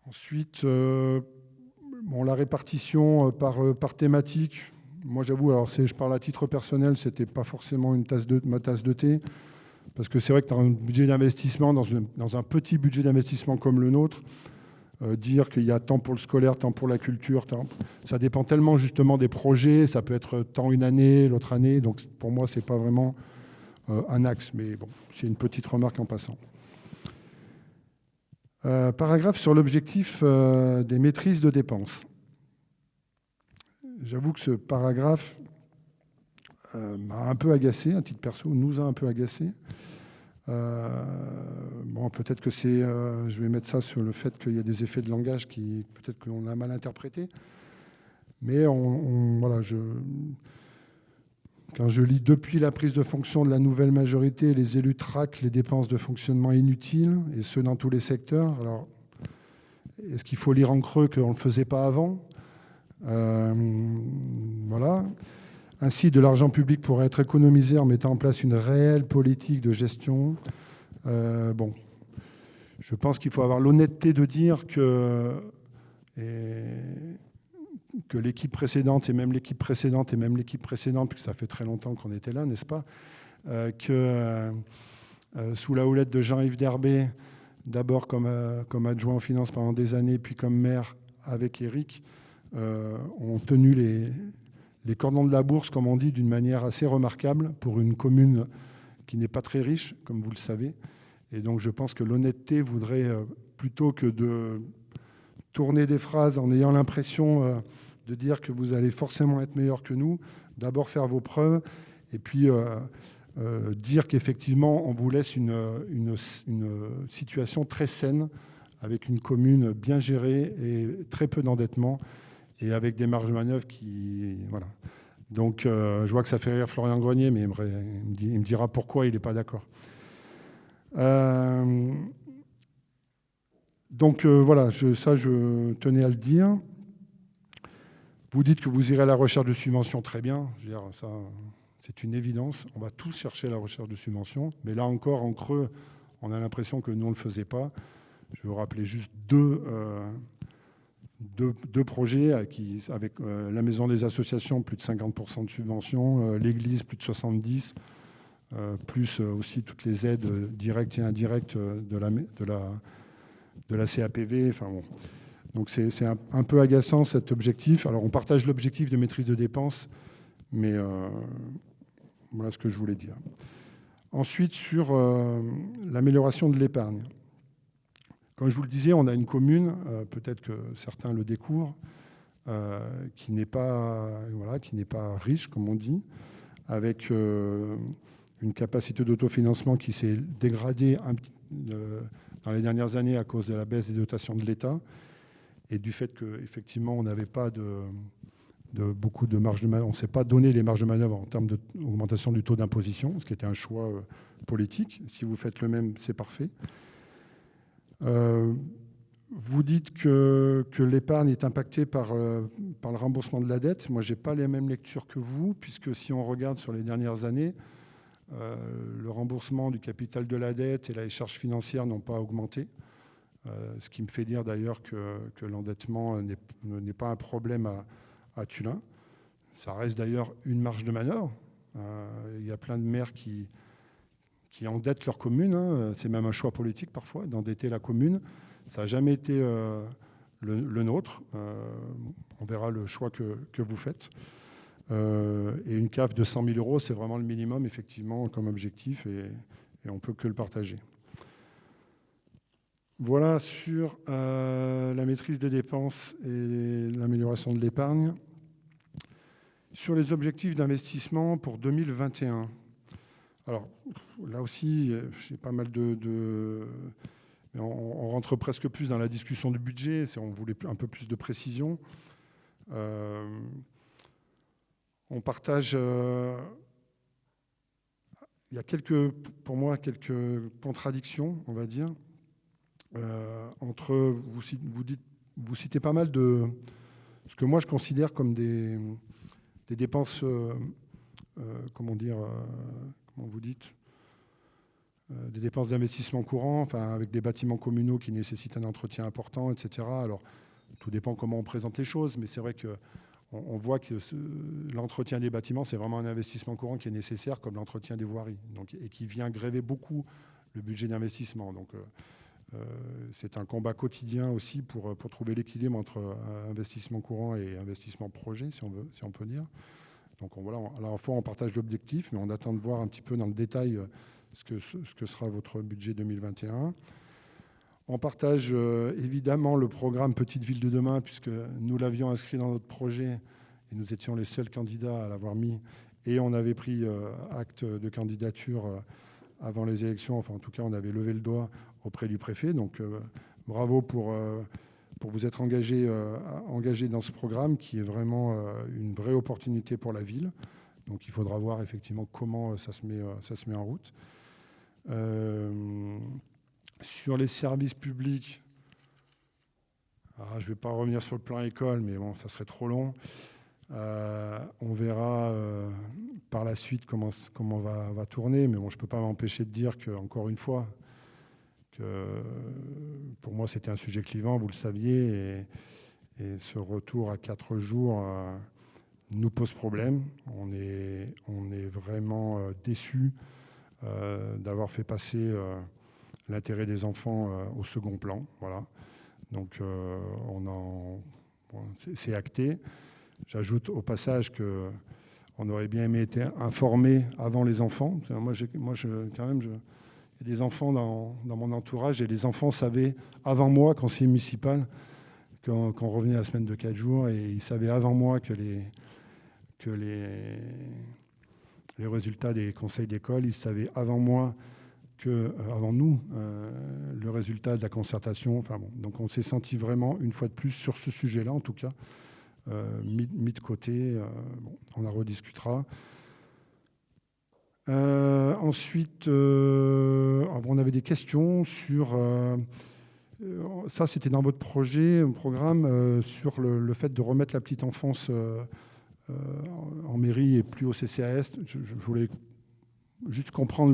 Ensuite, la répartition par thématique. Moi, j'avoue, alors je parle à titre personnel, ce n'était pas forcément ma tasse de thé. Parce que c'est vrai que dans un budget d'investissement, dans un petit budget d'investissement comme le nôtre, dire qu'il y a tant pour le scolaire, tant pour la culture, ça dépend tellement justement des projets. Ça peut être tant une année, l'autre année. Donc pour moi, ce n'est pas vraiment un axe. Mais bon, c'est une petite remarque en passant. Paragraphe sur l'objectif des maîtrises de dépenses. J'avoue que ce paragraphe m'a un peu agacé, à titre perso, nous a un peu agacé. Peut-être que je vais mettre ça sur le fait qu'il y a des effets de langage qui peut-être qu'on a mal interprétés. Mais quand je lis depuis la prise de fonction de la nouvelle majorité, les élus traquent les dépenses de fonctionnement inutiles, et ce dans tous les secteurs. Alors, est-ce qu'il faut lire en creux qu'on ne le faisait pas avant ? Voilà. Ainsi, de l'argent public pourrait être économisé en mettant en place une réelle politique de gestion. Je pense qu'il faut avoir l'honnêteté de dire que l'équipe précédente, et même l'équipe précédente, et même l'équipe précédente, puisque ça fait très longtemps qu'on était là, n'est-ce pas, que sous la houlette de Jean-Yves Derbé, d'abord comme adjoint en finance pendant des années, puis comme maire avec Eric, ont tenu les cordons de la bourse, comme on dit, d'une manière assez remarquable pour une commune qui n'est pas très riche, comme vous le savez. Et donc, je pense que l'honnêteté voudrait, plutôt que de tourner des phrases en ayant l'impression de dire que vous allez forcément être meilleur que nous, d'abord faire vos preuves et puis dire qu'effectivement, on vous laisse une situation très saine, avec une commune bien gérée et très peu d'endettement, et avec des marges de manœuvre qui... Voilà. Donc, je vois que ça fait rire Florian Grenier, mais il me dira pourquoi il n'est pas d'accord. Donc, voilà, ça, je tenais à le dire. Vous dites que vous irez à la recherche de subventions, très bien. Je veux dire, ça, c'est une évidence. On va tous chercher la recherche de subventions. Mais là encore, en creux, on a l'impression que nous, on ne le faisait pas. Je vais vous rappeler juste deux projets avec la Maison des associations, plus de 50% de subventions, l'Église, plus de 70%, plus aussi toutes les aides directes et indirectes de la CAPV. Enfin, bon. Donc c'est un peu agaçant cet objectif. Alors on partage l'objectif de maîtrise de dépenses, mais voilà ce que je voulais dire. Ensuite, sur l'amélioration de l'épargne. Comme je vous le disais, on a une commune, peut-être que certains le découvrent, qui n'est pas riche, comme on dit, avec une capacité d'autofinancement qui s'est dégradée dans les dernières années à cause de la baisse des dotations de l'État et du fait qu'effectivement, on n'avait pas beaucoup de marge de manœuvre. On ne s'est pas donné les marges de manœuvre en termes d'augmentation du taux d'imposition, ce qui était un choix politique. Si vous faites le même, c'est parfait. Vous dites que l'épargne est impactée par le remboursement de la dette. Moi, je n'ai pas les mêmes lectures que vous, puisque si on regarde sur les dernières années, le remboursement du capital de la dette et les charges financières n'ont pas augmenté. Ce qui me fait dire d'ailleurs que l'endettement n'est pas un problème à Tullin. Ça reste d'ailleurs une marge de manœuvre. Il y a plein de maires qui endettent leur commune. Hein. C'est même un choix politique parfois d'endetter la commune. Ça n'a jamais été le nôtre. On verra le choix que vous faites. Et une CAF de 100 000 €, c'est vraiment le minimum, effectivement, comme objectif, et on ne peut que le partager. Voilà sur la maîtrise des dépenses et l'amélioration de l'épargne. Sur les objectifs d'investissement pour 2021. Alors, là aussi, j'ai pas mal on rentre presque plus dans la discussion du budget, on voulait un peu plus de précision. On partage... il y a pour moi, quelques contradictions, on va dire, entre... Vous citez pas mal de ce que moi je considère comme des dépenses... comment vous dites, des dépenses d'investissement courant, enfin, avec des bâtiments communaux qui nécessitent un entretien important, etc. Alors, tout dépend comment on présente les choses, mais c'est vrai qu'on voit que l'entretien des bâtiments, c'est vraiment un investissement courant qui est nécessaire, comme l'entretien des voiries, et qui vient gréver beaucoup le budget d'investissement. Donc, c'est un combat quotidien aussi pour trouver l'équilibre entre investissement courant et investissement projet, si on peut dire. Donc voilà, à la fois on partage l'objectif, mais on attend de voir un petit peu dans le détail ce que sera votre budget 2021. On partage évidemment le programme Petite Ville de demain, puisque nous l'avions inscrit dans notre projet et nous étions les seuls candidats à l'avoir mis. Et on avait pris acte de candidature avant les élections. Enfin, en tout cas, on avait levé le doigt auprès du préfet. Donc bravo pour vous être engagé dans ce programme qui est vraiment une vraie opportunité pour la ville. Donc il faudra voir effectivement comment ça se met en route. Sur les services publics, je ne vais pas revenir sur le plan école, mais bon, ça serait trop long. On verra par la suite comment va tourner, mais bon, je ne peux pas m'empêcher de dire qu'encore une fois, que pour moi c'était un sujet clivant, vous le saviez, et ce retour à 4 jours nous pose problème. On est vraiment déçus d'avoir fait passer l'intérêt des enfants au second plan. Voilà. Donc c'est acté. J'ajoute au passage qu'on aurait bien aimé être informé avant les enfants. Moi, quand même, il y a des enfants dans mon entourage et les enfants savaient avant moi, conseiller municipal, qu'on revenait la semaine de 4 jours, et ils savaient avant moi que les résultats des conseils d'école. Ils savaient avant moi avant nous, le résultat de la concertation. Enfin bon, donc on s'est senti vraiment, une fois de plus, sur ce sujet-là, en tout cas, mis de côté. Bon, on en rediscutera. Ensuite, on avait des questions sur... ça, c'était dans votre projet, un programme sur le fait de remettre la petite enfance en mairie et plus au CCAS. Je voulais juste comprendre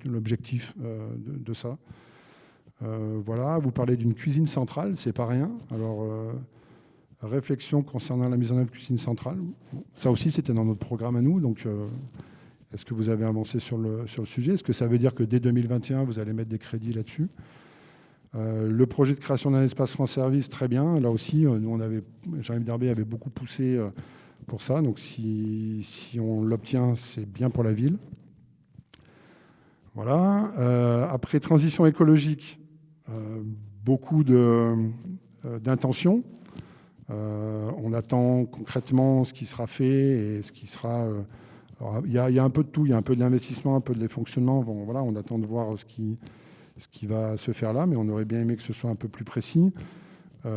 l'objectif de ça. Voilà, vous parlez d'une cuisine centrale, c'est pas rien. Alors, réflexion concernant la mise en œuvre de cuisine centrale. Ça aussi, c'était dans notre programme à nous. Donc, est-ce que vous avez avancé sur le sujet? Est-ce que ça veut dire que dès 2021, vous allez mettre des crédits là-dessus? Le projet de création d'un espace France Service, très bien. Là aussi, nous, Jean-Yves Derbé avait beaucoup poussé pour ça. Donc, si on l'obtient, c'est bien pour la ville. Voilà. Après, transition écologique, beaucoup d'intentions. On attend concrètement ce qui sera fait et ce qui sera... il y a un peu de tout. Il y a un peu de l'investissement, un peu de fonctionnement. Bon, voilà, on attend de voir ce qui va se faire là, mais on aurait bien aimé que ce soit un peu plus précis. À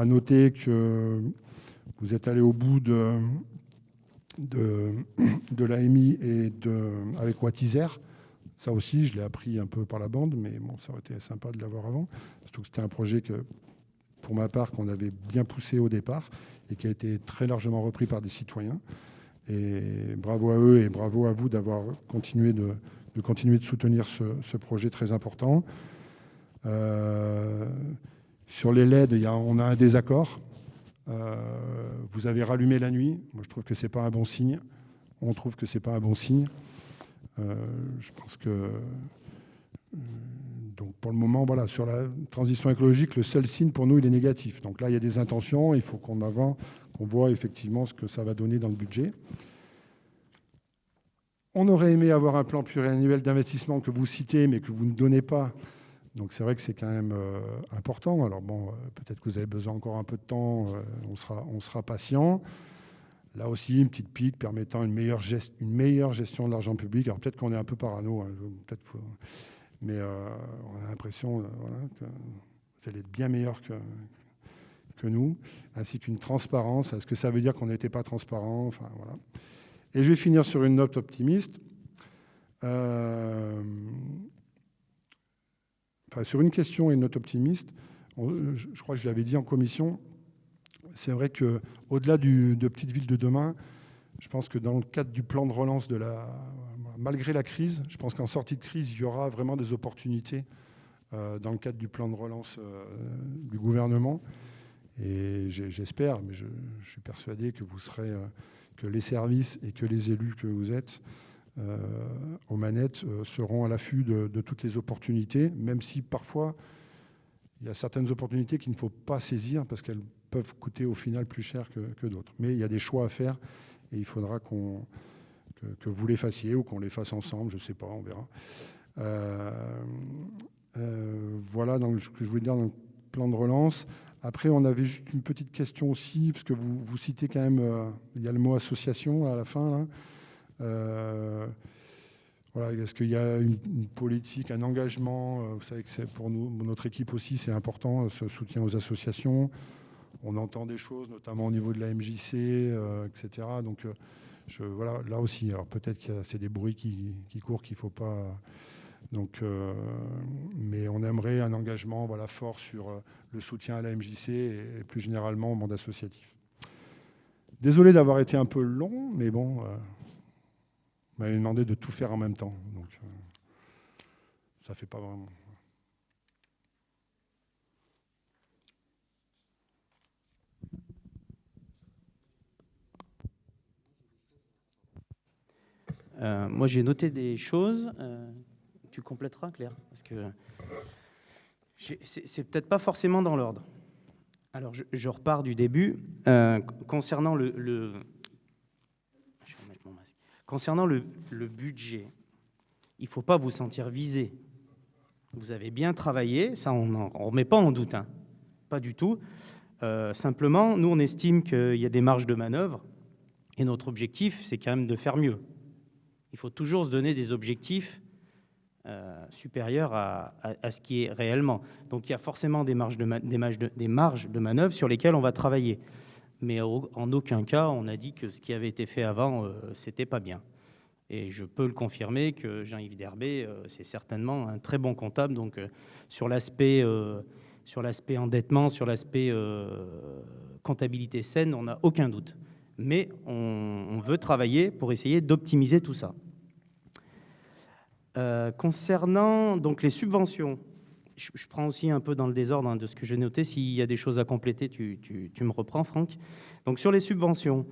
noter que vous êtes allé au bout de l'AMI et avec Wattiser. Ça aussi, je l'ai appris un peu par la bande, mais bon, ça aurait été sympa de l'avoir avant. Surtout que c'était un projet que, pour ma part, qu'on avait bien poussé au départ et qui a été très largement repris par des citoyens. Et bravo à eux et bravo à vous d'avoir continué de soutenir ce projet très important. Sur les LED, on a un désaccord. Vous avez rallumé la nuit. Moi, je trouve que ce n'est pas un bon signe. On trouve que ce n'est pas un bon signe. Je pense que... donc pour le moment, voilà, sur la transition écologique, le seul signe pour nous, il est négatif. Donc là, il y a des intentions. Il faut qu'on voit effectivement ce que ça va donner dans le budget. On aurait aimé avoir un plan pluriannuel d'investissement que vous citez, mais que vous ne donnez pas. Donc c'est vrai que c'est quand même important. Alors bon, peut-être que vous avez besoin encore un peu de temps. On sera patient. Là aussi, une petite pique permettant une meilleure gestion de l'argent public. Alors peut-être qu'on est un peu parano, hein, mais on a l'impression voilà, que vous allez être bien meilleur que nous, ainsi qu'une transparence. Est-ce que ça veut dire qu'on n'était pas transparent? Enfin, voilà. Et je vais finir sur une note optimiste. Sur une question et une note optimiste, je crois que je l'avais dit en commission, c'est vrai qu'au-delà de Petites Villes de demain, je pense que dans le cadre du plan de relance, malgré la crise, je pense qu'en sortie de crise, il y aura vraiment des opportunités dans le cadre du plan de relance du gouvernement. Et j'espère, mais je suis persuadé que vous serez... que les services et que les élus que vous êtes aux manettes seront à l'affût de toutes les opportunités, même si parfois il y a certaines opportunités qu'il ne faut pas saisir parce qu'elles peuvent coûter au final plus cher que d'autres. Mais il y a des choix à faire et il faudra que vous les fassiez ou qu'on les fasse ensemble, je ne sais pas, on verra. Voilà donc, ce que je voulais dire dans le plan de relance. Après, on avait juste une petite question aussi, parce que vous citez quand même, il y a le mot association à la fin. Là. Voilà, est-ce qu'il y a une politique, un engagement? Vous savez que pour nous, notre équipe aussi, c'est important, ce soutien aux associations. On entend des choses, notamment au niveau de la MJC, etc. Donc, voilà, là aussi, alors peut-être que c'est des bruits qui courent qu'il ne faut pas... Donc, mais on aimerait un engagement voilà, fort sur le soutien à la MJC et plus généralement au monde associatif. Désolé d'avoir été un peu long, mais bon, on m'avait demandé de tout faire en même temps. Donc, ça ne fait pas vraiment. Moi, j'ai noté des choses. Tu compléteras, Claire, parce que c'est peut-être pas forcément dans l'ordre. Alors, je repars du début. Concernant je vais remettre mon masque. Concernant le budget, il ne faut pas vous sentir visé. Vous avez bien travaillé, ça on ne remet pas en doute, hein. Pas du tout. Simplement, nous on estime qu'il y a des marges de manœuvre Et notre objectif, c'est quand même de faire mieux. Il faut toujours se donner des objectifs supérieurs à ce qui est réellement. Donc il y a forcément des marges de manœuvre sur lesquelles on va travailler. Mais en aucun cas, on a dit que ce qui avait été fait avant, c'était pas bien. Et je peux le confirmer que Jean-Yves Derbé, c'est certainement un très bon comptable. Donc sur l'aspect endettement, sur l'aspect comptabilité saine, on n'a aucun doute. Mais on veut travailler pour essayer d'optimiser tout ça. Concernant donc les subventions, je prends aussi un peu dans le désordre de ce que j'ai noté. S'il y a des choses à compléter, tu me reprends, Franck. Donc sur les subventions,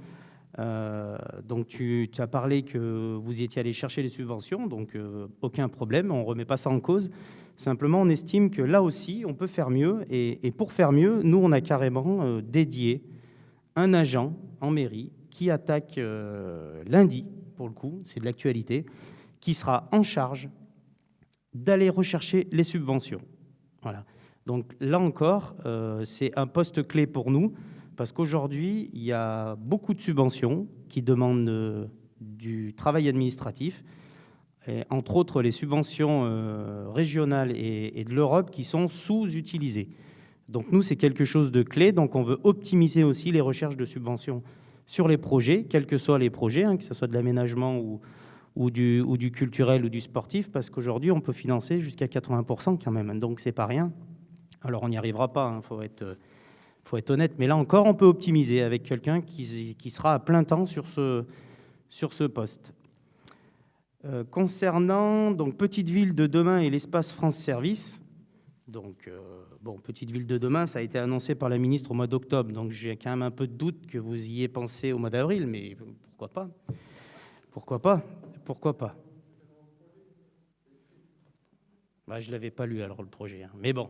donc tu as parlé que vous y étiez allé chercher les subventions, donc aucun problème, on ne remet pas ça en cause. Simplement, on estime que là aussi, on peut faire mieux. Et pour faire mieux, nous, on a carrément dédié un agent en mairie qui attaque lundi, pour le coup, c'est de l'actualité, qui sera en charge d'aller rechercher les subventions. Voilà. Donc là encore, c'est un poste clé pour nous, parce qu'aujourd'hui, il y a beaucoup de subventions qui demandent du travail administratif, et entre autres les subventions régionales et de l'Europe qui sont sous-utilisées. Donc nous, c'est quelque chose de clé, donc on veut optimiser aussi les recherches de subventions sur les projets, quels que soient les projets, que ce soit de l'aménagement ou du culturel ou du sportif, parce qu'aujourd'hui, on peut financer jusqu'à 80% quand même, donc c'est pas rien. Alors on n'y arrivera pas, faut être honnête, mais là encore, on peut optimiser avec quelqu'un qui sera à plein temps sur ce poste. Concernant donc Petite Ville de demain et l'espace France Service, donc Petite Ville de demain, ça a été annoncé par la ministre au mois d'octobre, donc j'ai quand même un peu de doute que vous y ayez pensé au mois d'avril, mais pourquoi pas ? Pourquoi pas ? Je ne l'avais pas lu alors le projet, mais bon.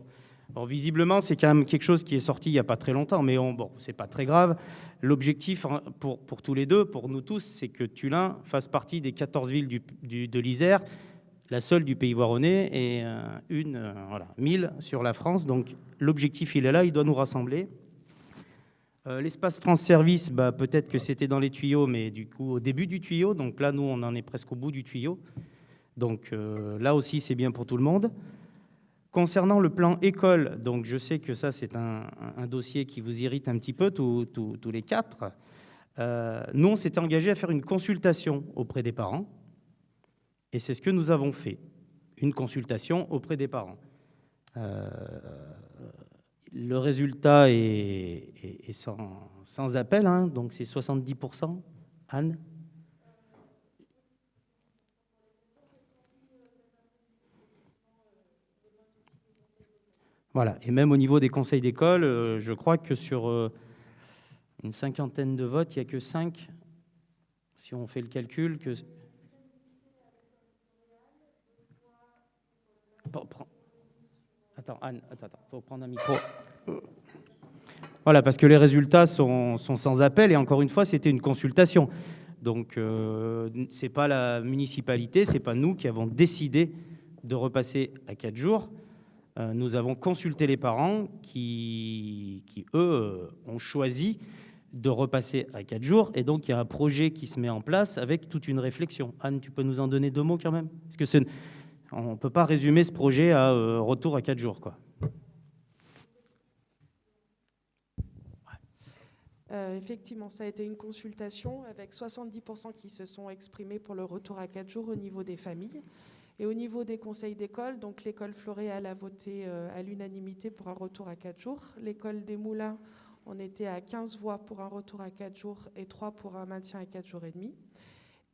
Bon, visiblement, c'est quand même quelque chose qui est sorti il n'y a pas très longtemps, mais c'est pas très grave. L'objectif pour tous les deux, pour nous tous, c'est que Tullin fasse partie des 14 villes de l'Isère, la seule du Pays Voironnais et 1000 sur la France. Donc l'objectif, il est là, il doit nous rassembler. L'espace France Service, peut-être que c'était dans les tuyaux, mais du coup au début du tuyau. Donc là, nous, on en est presque au bout du tuyau. Donc là aussi, c'est bien pour tout le monde. Concernant le plan école, donc je sais que ça, c'est un dossier qui vous irrite un petit peu, tous les quatre. Nous, on s'était engagé à faire une consultation auprès des parents. Et c'est ce que nous avons fait, une consultation auprès des parents. Le résultat est sans appel, donc c'est 70%. Anne ? Voilà, et même au niveau des conseils d'école, je crois que sur une cinquantaine de votes, il n'y a que 5, si on fait le calcul. Attends, Anne, il faut prendre un micro. Voilà, parce que les résultats sont sans appel, et encore une fois, c'était une consultation. Donc, ce n'est pas la municipalité, ce n'est pas nous qui avons décidé de repasser à 4 jours. Nous avons consulté les parents qui eux, ont choisi de repasser à 4 jours. Et donc, il y a un projet qui se met en place avec toute une réflexion. Anne, tu peux nous en donner 2 mots quand même ? Parce que on ne peut pas résumer ce projet à retour à 4 jours, quoi. Effectivement, ça a été une consultation avec 70% qui se sont exprimés pour le retour à 4 jours au niveau des familles. Et au niveau des conseils d'école, donc l'école Floréal a voté à l'unanimité pour un retour à 4 jours. L'école des Moulins, on était à 15 voix pour un retour à 4 jours et 3 pour un maintien à 4 jours et demi.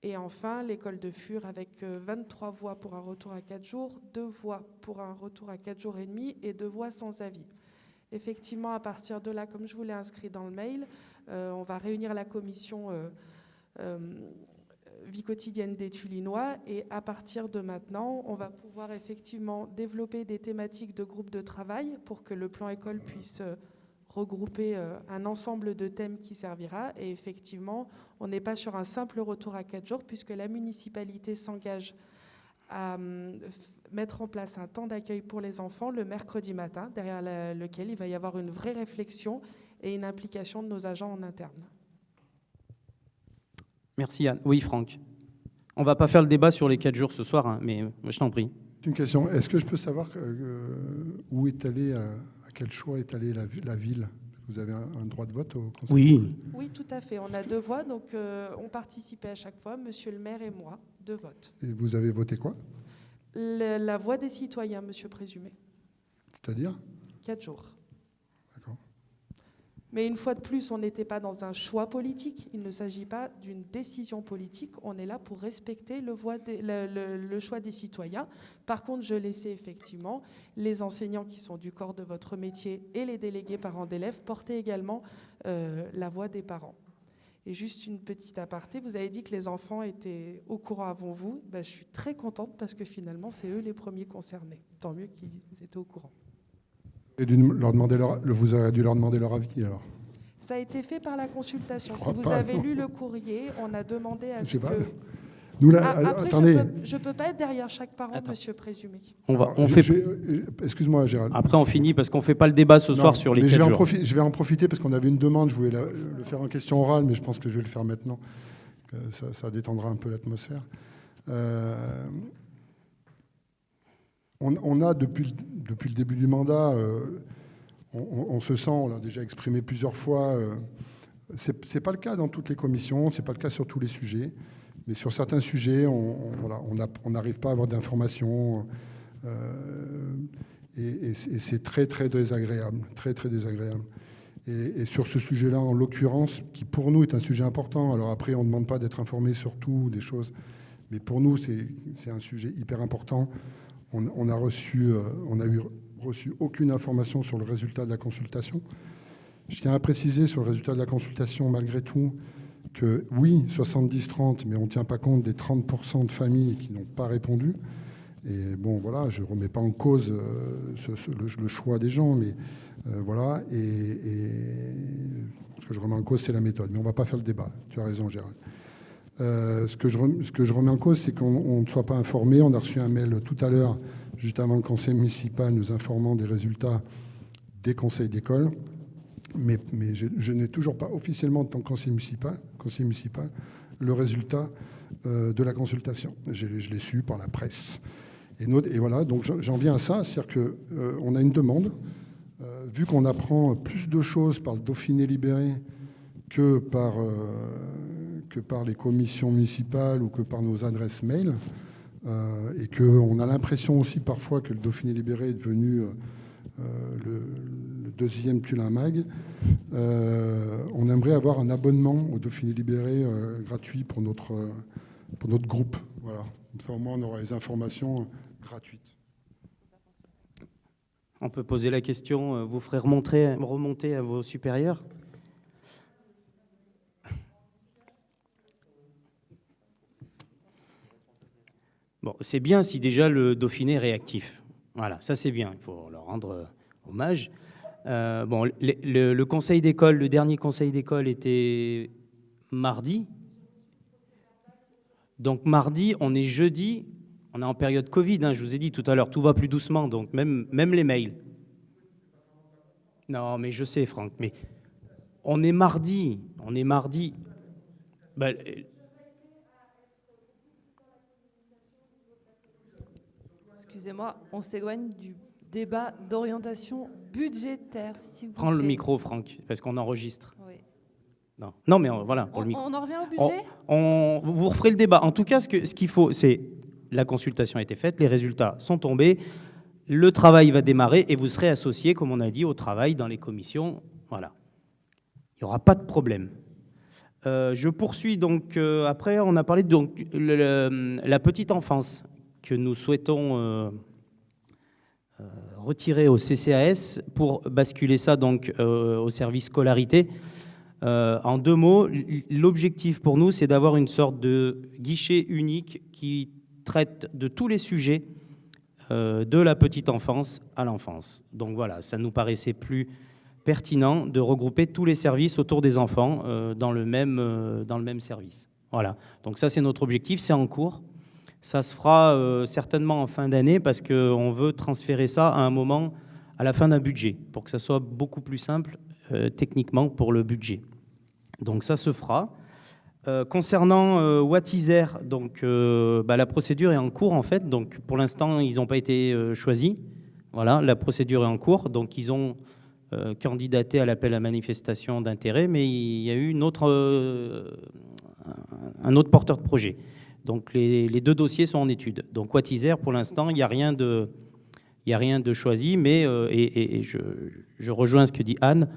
Et enfin, l'école de Fur avec 23 voix pour un retour à 4 jours, 2 voix pour un retour à 4 jours et demi et 2 voix sans avis. Effectivement, à partir de là, comme je vous l'ai inscrit dans le mail, on va réunir la commission vie quotidienne des Tullinois et à partir de maintenant, on va pouvoir effectivement développer des thématiques de groupes de travail pour que le plan école puisse regrouper un ensemble de thèmes qui servira. Et effectivement, on n'est pas sur un simple retour à 4 jours puisque la municipalité s'engage à mettre en place un temps d'accueil pour les enfants le mercredi matin, derrière lequel il va y avoir une vraie réflexion et une implication de nos agents en interne. Merci Yann. Oui, Franck. On va pas faire le débat sur les 4 jours ce soir, hein, mais je t'en prie. Une question. Est-ce que je peux savoir où est allé, à quel choix est allée la ville? Vous avez un droit de vote au conseil? Oui. Oui, tout à fait. On a 2 voix, donc on participait à chaque fois, monsieur le maire et moi, 2 votes. Et vous avez voté quoi? La voix des citoyens, monsieur Présumé. C'est-à-dire? 4 jours. D'accord. Mais une fois de plus, on n'était pas dans un choix politique. Il ne s'agit pas d'une décision politique. On est là pour respecter le choix des citoyens. Par contre, je laissais effectivement les enseignants qui sont du corps de votre métier et les délégués parents d'élèves porter également la voix des parents. Et juste une petite aparté, vous avez dit que les enfants étaient au courant avant vous. Ben, je suis très contente parce que finalement, c'est eux les premiers concernés. Tant mieux qu'ils étaient au courant. Et vous aurez dû leur demander leur avis alors? Ça a été fait par la consultation. Je Si crois vous pas, avez non. lu le courrier, on a demandé à Je ce sais que... pas. Nous, là, Après, attendez. je peux pas être derrière chaque parent, Attends. monsieur Présumé. Excuse-moi, Gérald. Après, on finit parce qu'on fait pas le débat ce soir Non, sur les mais 4 jours. je vais en profiter parce qu'on avait une demande. Je voulais le faire en question orale, mais je pense que je vais le faire maintenant. Ça détendra un peu l'atmosphère. On a, depuis le début du mandat, on se sent, on l'a déjà exprimé plusieurs fois, c'est pas le cas dans toutes les commissions, c'est pas le cas sur tous les sujets, mais sur certains sujets, on n'arrive pas à avoir d'informations, et c'est très, très désagréable, très, très désagréable. Et sur ce sujet-là, en l'occurrence, qui pour nous est un sujet important, alors après, on ne demande pas d'être informé sur tout, des choses, mais pour nous, c'est un sujet hyper important. On n'a reçu aucune information sur le résultat de la consultation. Je tiens à préciser sur le résultat de la consultation, malgré tout, que oui, 70-30, mais on ne tient pas compte des 30% de familles qui n'ont pas répondu. Et bon, voilà, je ne remets pas en cause le choix des gens, mais voilà. Et ce que je remets en cause, c'est la méthode. Mais on ne va pas faire le débat. Tu as raison, Gérald. Ce que je remets en cause, c'est qu'on ne soit pas informé. On a reçu un mail tout à l'heure, juste avant le conseil municipal, nous informant des résultats des conseils d'école. Mais je n'ai toujours pas officiellement, en tant que conseiller municipal, le résultat de la consultation. Je l'ai su par la presse. Et voilà, donc j'en viens à ça, c'est-à-dire qu'on a une demande. Vu qu'on apprend plus de choses par le Dauphiné libéré que par les commissions municipales ou que par nos adresses mail, et qu'on a l'impression aussi parfois que le Dauphiné libéré est devenu le deuxième Turin-Mag, on aimerait avoir un abonnement au Dauphiné libéré gratuit pour notre groupe. Voilà. Comme ça, au moins, on aura les informations gratuites. On peut poser la question, vous ferez remonter à vos supérieurs? Bon, c'est bien si déjà le Dauphiné est réactif. Voilà, ça c'est bien, il faut leur rendre hommage. Bon, le conseil d'école, le dernier conseil d'école était mardi. Donc mardi, on est jeudi, on est en période Covid, hein, je vous ai dit tout à l'heure, tout va plus doucement, donc même les mails. Non, mais je sais, Franck, mais on est mardi. Ben, Excusez-moi, on s'éloigne du débat d'orientation budgétaire, s'il vous plaît. prends le micro, Franck, parce qu'on enregistre. Oui. Non, mais voilà, pour le micro. On en revient au budget? Vous referez le débat. En tout cas, ce qu'il faut, c'est la consultation a été faite, les résultats sont tombés, le travail va démarrer et vous serez associés, comme on a dit, au travail dans les commissions. Voilà. Il n'y aura pas de problème. Je poursuis donc. Après, on a parlé de la petite enfance que nous souhaitons retirer au CCAS pour basculer ça donc au service scolarité. En 2 mots, l'objectif pour nous, c'est d'avoir une sorte de guichet unique qui traite de tous les sujets de la petite enfance à l'enfance. Donc voilà, ça nous paraissait plus pertinent de regrouper tous les services autour des enfants dans le même service. Voilà, donc ça c'est notre objectif, c'est en cours. Ça se fera certainement en fin d'année parce qu'on veut transférer ça à un moment, à la fin d'un budget, pour que ça soit beaucoup plus simple techniquement pour le budget. Donc ça se fera. Concernant Wattiser, donc la procédure est en cours en fait. Donc pour l'instant, ils n'ont pas été choisis. Voilà, la procédure est en cours. Donc ils ont candidaté à l'appel à manifestation d'intérêt, mais il y a eu un autre porteur de projet. Donc les deux dossiers sont en étude. Donc Wattiser, pour l'instant, il n'y a rien de choisi, mais je rejoins ce que dit Anne.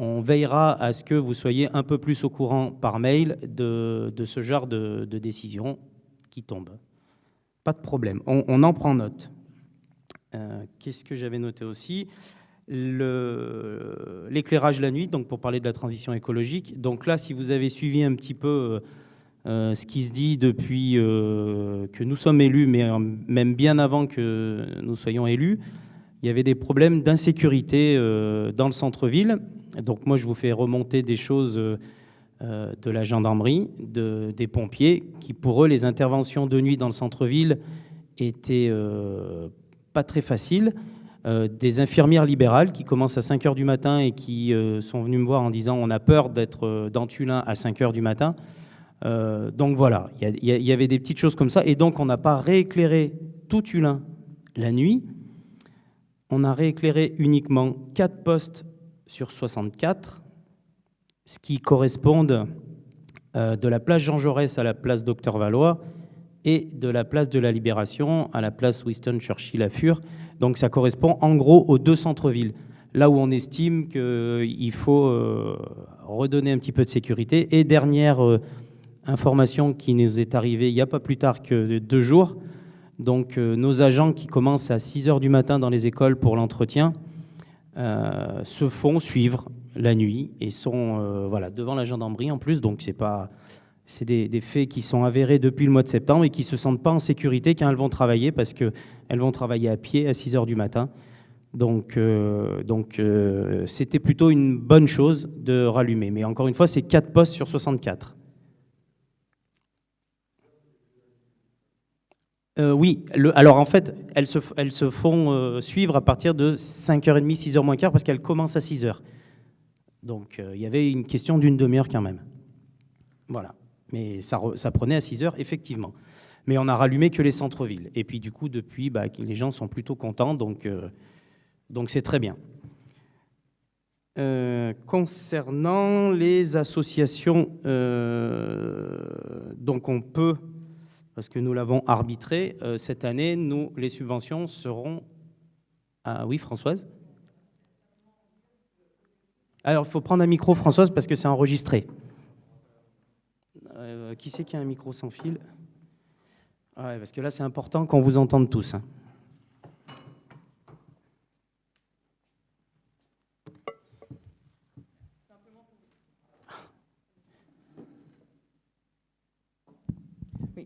On veillera à ce que vous soyez un peu plus au courant par mail de ce genre de décision qui tombe. Pas de problème, on en prend note. Qu'est-ce que j'avais noté aussi ? L'éclairage la nuit, donc pour parler de la transition écologique. Donc là, si vous avez suivi un petit peu ce qui se dit depuis que nous sommes élus, mais même bien avant que nous soyons élus, il y avait des problèmes d'insécurité dans le centre-ville. Donc moi, je vous fais remonter des choses de la gendarmerie, des pompiers, qui pour eux, les interventions de nuit dans le centre-ville étaient pas très faciles. Des infirmières libérales qui commencent à 5 h du matin et qui sont venues me voir en disant « on a peur d'être dans Tullin à 5 h du matin ». Donc voilà, il y avait des petites choses comme ça. Et donc on n'a pas rééclairé tout Tullin la nuit. On a rééclairé uniquement 4 postes sur 64, ce qui correspond de la place Jean Jaurès à la place Docteur Valois et de la place de la Libération à la place Winston Churchill à Fur. Donc ça correspond en gros aux 2 centres-villes, là où on estime qu'il faut redonner un petit peu de sécurité. Et dernière information qui nous est arrivée il n'y a pas plus tard que 2 jours, donc nos agents qui commencent à 6 h du matin dans les écoles pour l'entretien se font suivre la nuit et sont devant la gendarmerie en plus. Donc c'est des faits qui sont avérés depuis le mois de septembre et qui ne se sentent pas en sécurité quand elles vont travailler, parce qu'elles vont travailler à pied à 6 h du matin. Donc c'était plutôt une bonne chose de rallumer. Mais encore une fois, c'est 4 postes sur 64. Oui, alors en fait, elles se font suivre à partir de 5 h 30, 6 h moins quart, parce qu'elles commencent à 6 h. Donc il y avait une question d'une demi-heure quand même. Voilà. Mais ça prenait à 6 h, effectivement. Mais on n'a rallumé que les centres-villes. Et puis du coup, depuis, les gens sont plutôt contents, donc c'est très bien. Concernant les associations, donc on peut... Parce que nous l'avons arbitré, cette année, les subventions seront... Ah oui, Françoise ? Alors, il faut prendre un micro, Françoise, parce que c'est enregistré. Qui c'est qui a un micro sans fil ? Ouais, parce que là, c'est important qu'on vous entende tous. Hein.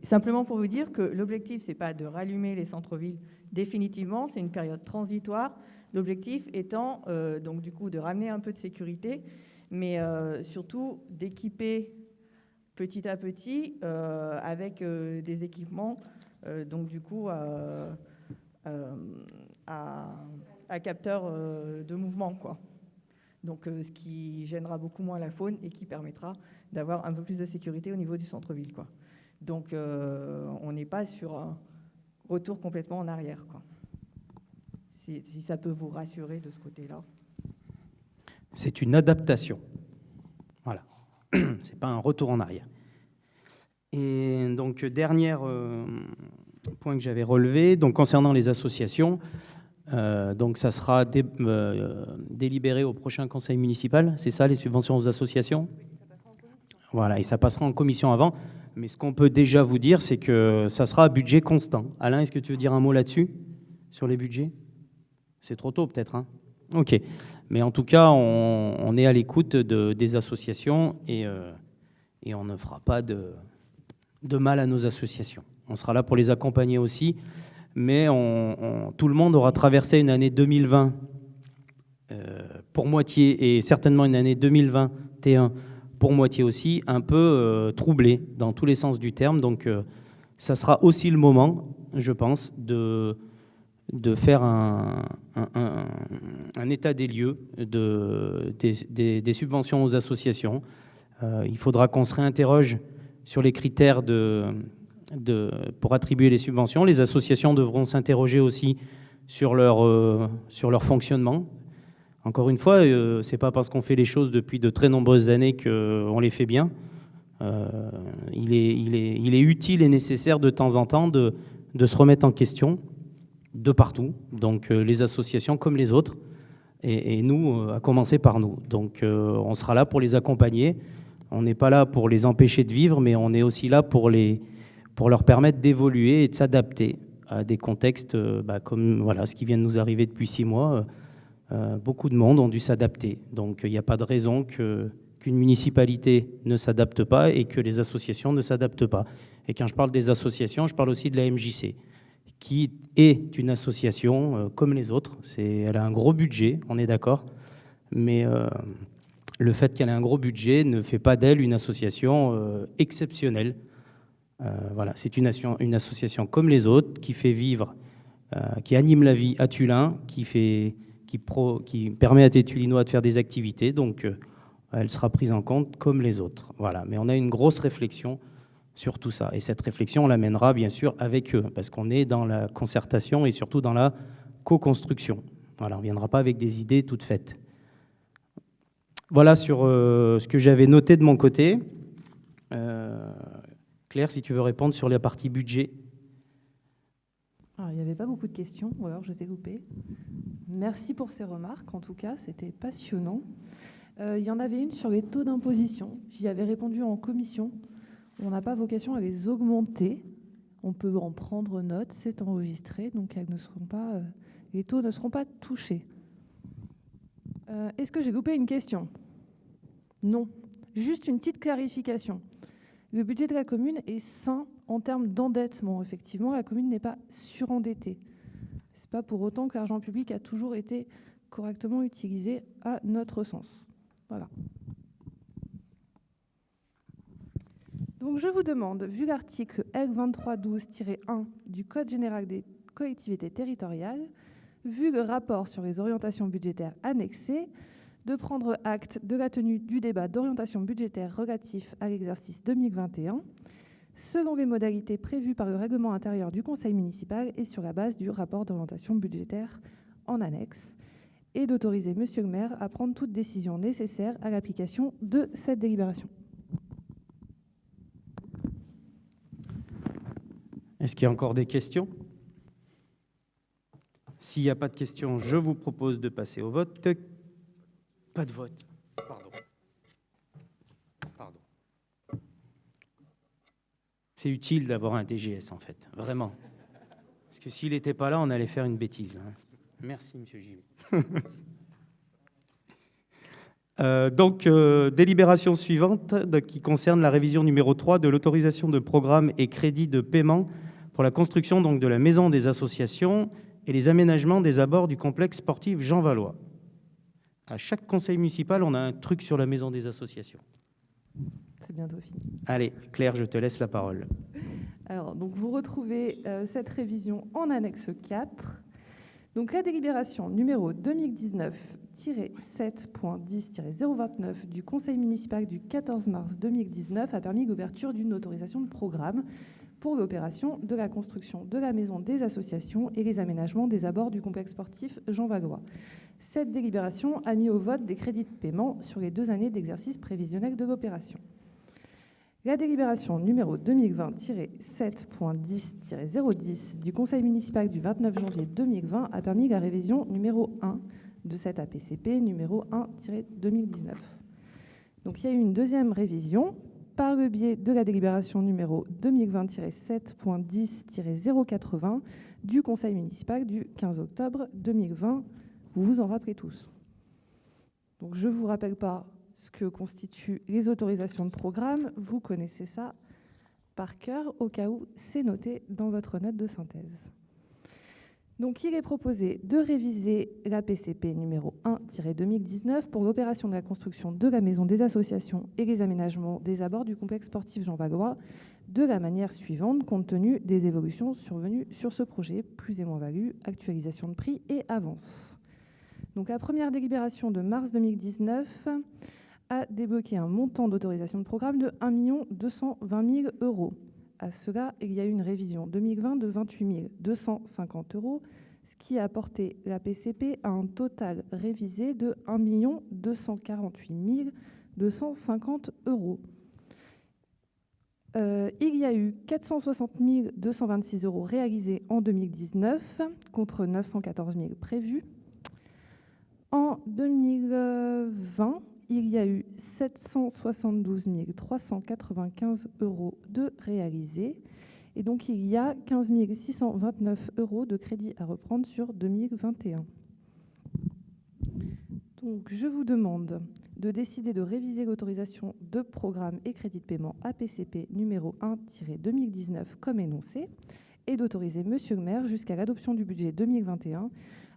Simplement pour vous dire que l'objectif, ce n'est pas de rallumer les centres-villes définitivement, c'est une période transitoire. L'objectif étant donc du coup de ramener un peu de sécurité, mais surtout d'équiper petit à petit avec des équipements donc du coup à capteurs de mouvement, quoi. Donc ce qui gênera beaucoup moins la faune et qui permettra d'avoir un peu plus de sécurité au niveau du centre-ville, quoi. Donc, on n'est pas sur un retour complètement en arrière, quoi. Si ça peut vous rassurer de ce côté-là. C'est une adaptation. Voilà. C'est pas un retour en arrière. Et donc, dernier point que j'avais relevé, donc concernant les associations, donc ça sera délibéré au prochain conseil municipal, c'est ça, les subventions aux associations ? Voilà, et ça passera en commission avant. Mais ce qu'on peut déjà vous dire, c'est que ça sera à budget constant. Alain, est-ce que tu veux dire un mot là-dessus, sur les budgets ? C'est trop tôt peut-être, hein ? Ok. Mais en tout cas, on est à l'écoute des associations et on ne fera pas de mal à nos associations. On sera là pour les accompagner aussi, mais tout le monde aura traversé une année 2020 pour moitié et certainement une année 2021 pour moitié aussi, un peu troublé dans tous les sens du terme. Donc, ça sera aussi le moment, je pense, de faire un état des lieux des subventions aux associations. Il faudra qu'on se réinterroge sur les critères pour attribuer les subventions. Les associations devront s'interroger aussi sur leur fonctionnement. Encore une fois, ce n'est pas parce qu'on fait les choses depuis de très nombreuses années qu'on les fait bien. Il est utile et nécessaire de temps en temps de se remettre en question de partout. Donc les associations comme les autres, et nous, à commencer par nous. Donc on sera là pour les accompagner. On n'est pas là pour les empêcher de vivre, mais on est aussi là pour leur permettre d'évoluer et de s'adapter à des contextes comme voilà, ce qui vient de nous arriver depuis 6 mois. Beaucoup de monde ont dû s'adapter. Donc il n'y a pas de raison qu'une municipalité ne s'adapte pas et que les associations ne s'adaptent pas. Et quand je parle des associations, je parle aussi de la MJC, qui est une association comme les autres. Elle a un gros budget, on est d'accord, mais le fait qu'elle ait un gros budget ne fait pas d'elle une association exceptionnelle. Voilà, c'est une association comme les autres qui fait vivre, qui anime la vie à Tullin, qui permet à Tétulinois de faire des activités. Donc, elle sera prise en compte comme les autres. Voilà, mais on a une grosse réflexion sur tout ça. Et cette réflexion, on l'amènera bien sûr avec eux, parce qu'on est dans la concertation et surtout dans la co-construction. Voilà, on ne viendra pas avec des idées toutes faites. Voilà sur ce que j'avais noté de mon côté. Claire, si tu veux répondre sur la partie budget. Alors, il n'y avait pas beaucoup de questions, ou alors je t'ai coupé. Merci pour ces remarques, en tout cas, c'était passionnant. Il y en avait une sur les taux d'imposition. J'y avais répondu en commission. On n'a pas vocation à les augmenter. On peut en prendre note, c'est enregistré, donc les taux ne seront pas touchés. Est-ce que j'ai loupé une question? Non. Juste une petite clarification. Le budget de la commune est sain en termes d'endettement. Effectivement, la commune n'est pas surendettée. Ce n'est pas pour autant que l'argent public a toujours été correctement utilisé à notre sens. Voilà. Donc je vous demande, vu l'article L2312-1 du Code général des collectivités territoriales, vu le rapport sur les orientations budgétaires annexées, de prendre acte de la tenue du débat d'orientation budgétaire relatif à l'exercice 2021, selon les modalités prévues par le règlement intérieur du Conseil municipal et sur la base du rapport d'orientation budgétaire en annexe, et d'autoriser Monsieur le maire à prendre toute décision nécessaire à l'application de cette délibération. Est-ce qu'il y a encore des questions? S'il n'y a pas de questions, je vous propose de passer au vote. Pas de vote. Pardon. C'est utile d'avoir un DGS, en fait, vraiment. Parce que s'il n'était pas là, on allait faire une bêtise. Hein. Merci, monsieur Gilles. Délibération suivante qui concerne la révision numéro 3 de l'autorisation de programme et crédit de paiement pour la construction donc, de la maison des associations et les aménagements des abords du complexe sportif Jean Vallois. À chaque conseil municipal, on a un truc sur la maison des associations. C'est bientôt fini. Allez, Claire, je te laisse la parole. Alors, donc vous retrouvez cette révision en annexe 4. Donc la délibération numéro 2019-7.10-029 du Conseil municipal du 14 mars 2019 a permis l'ouverture d'une autorisation de programme pour l'opération de la construction de la maison des associations et les aménagements des abords du complexe sportif Jean Vallois. Cette délibération a mis au vote des crédits de paiement sur les 2 années d'exercice prévisionnel de l'opération. La délibération numéro 2020-7.10-010 du Conseil municipal du 29 janvier 2020 a permis la révision numéro 1 de cette APCP numéro 1-2019. Donc il y a eu une deuxième révision par le biais de la délibération numéro 2020-7.10-080 du Conseil municipal du 15 octobre 2020. Vous vous en rappelez tous. Donc je ne vous rappelle pas ce que constituent les autorisations de programme. Vous connaissez ça par cœur, au cas où c'est noté dans votre note de synthèse. Donc il est proposé de réviser la PCP numéro 1-2019 pour l'opération de la construction de la maison des associations et les aménagements des abords du complexe sportif Jean Vallois de la manière suivante, compte tenu des évolutions survenues sur ce projet, plus et moins-value, actualisation de prix et avance. Donc la première délibération de mars 2019 a débloqué un montant d'autorisation de programme de 1 220 000 €. À cela, il y a eu une révision 2020 de 28 250 €, ce qui a porté la PCP à un total révisé de 1 248 250 €. Il y a eu 460 226 € réalisés en 2019 contre 914 000 prévus. En 2020, il y a eu 772 395 € de réalisés. Et donc, il y a 15 629 € de crédit à reprendre sur 2021. Donc, je vous demande de décider de réviser l'autorisation de programme et crédit de paiement APCP numéro 1-2019 comme énoncé et d'autoriser Monsieur le maire jusqu'à l'adoption du budget 2021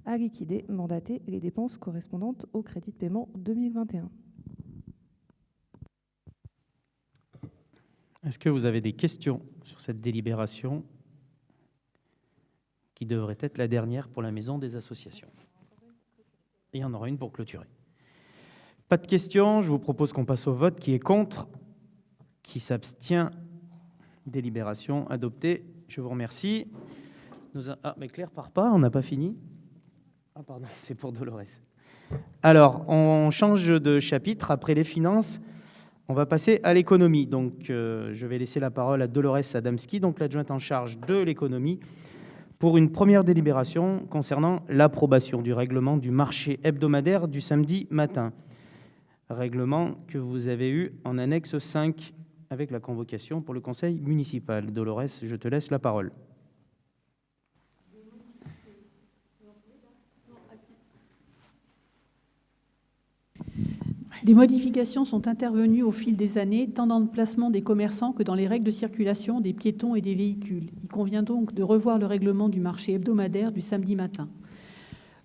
à liquider, mandater les dépenses correspondantes au crédit de paiement 2021. Est-ce que vous avez des questions sur cette délibération qui devrait être la dernière pour la maison des associations? Et il y en aura une pour clôturer. Pas de questions, je vous propose qu'on passe au vote. Qui est contre? Qui s'abstient? Délibération adoptée. Je vous remercie. Mais Claire part pas, on n'a pas fini. Ah pardon, c'est pour Dolores. Alors, on change de chapitre. Après les finances, on va passer à l'économie. Donc, je vais laisser la parole à Dolores Adamski, donc l'adjointe en charge de l'économie, pour une première délibération concernant l'approbation du règlement du marché hebdomadaire du samedi matin. Règlement que vous avez eu en annexe 5 avec la convocation pour le conseil municipal. Dolores, je te laisse la parole. Des modifications sont intervenues au fil des années, tant dans le placement des commerçants que dans les règles de circulation des piétons et des véhicules. Il convient donc de revoir le règlement du marché hebdomadaire du samedi matin.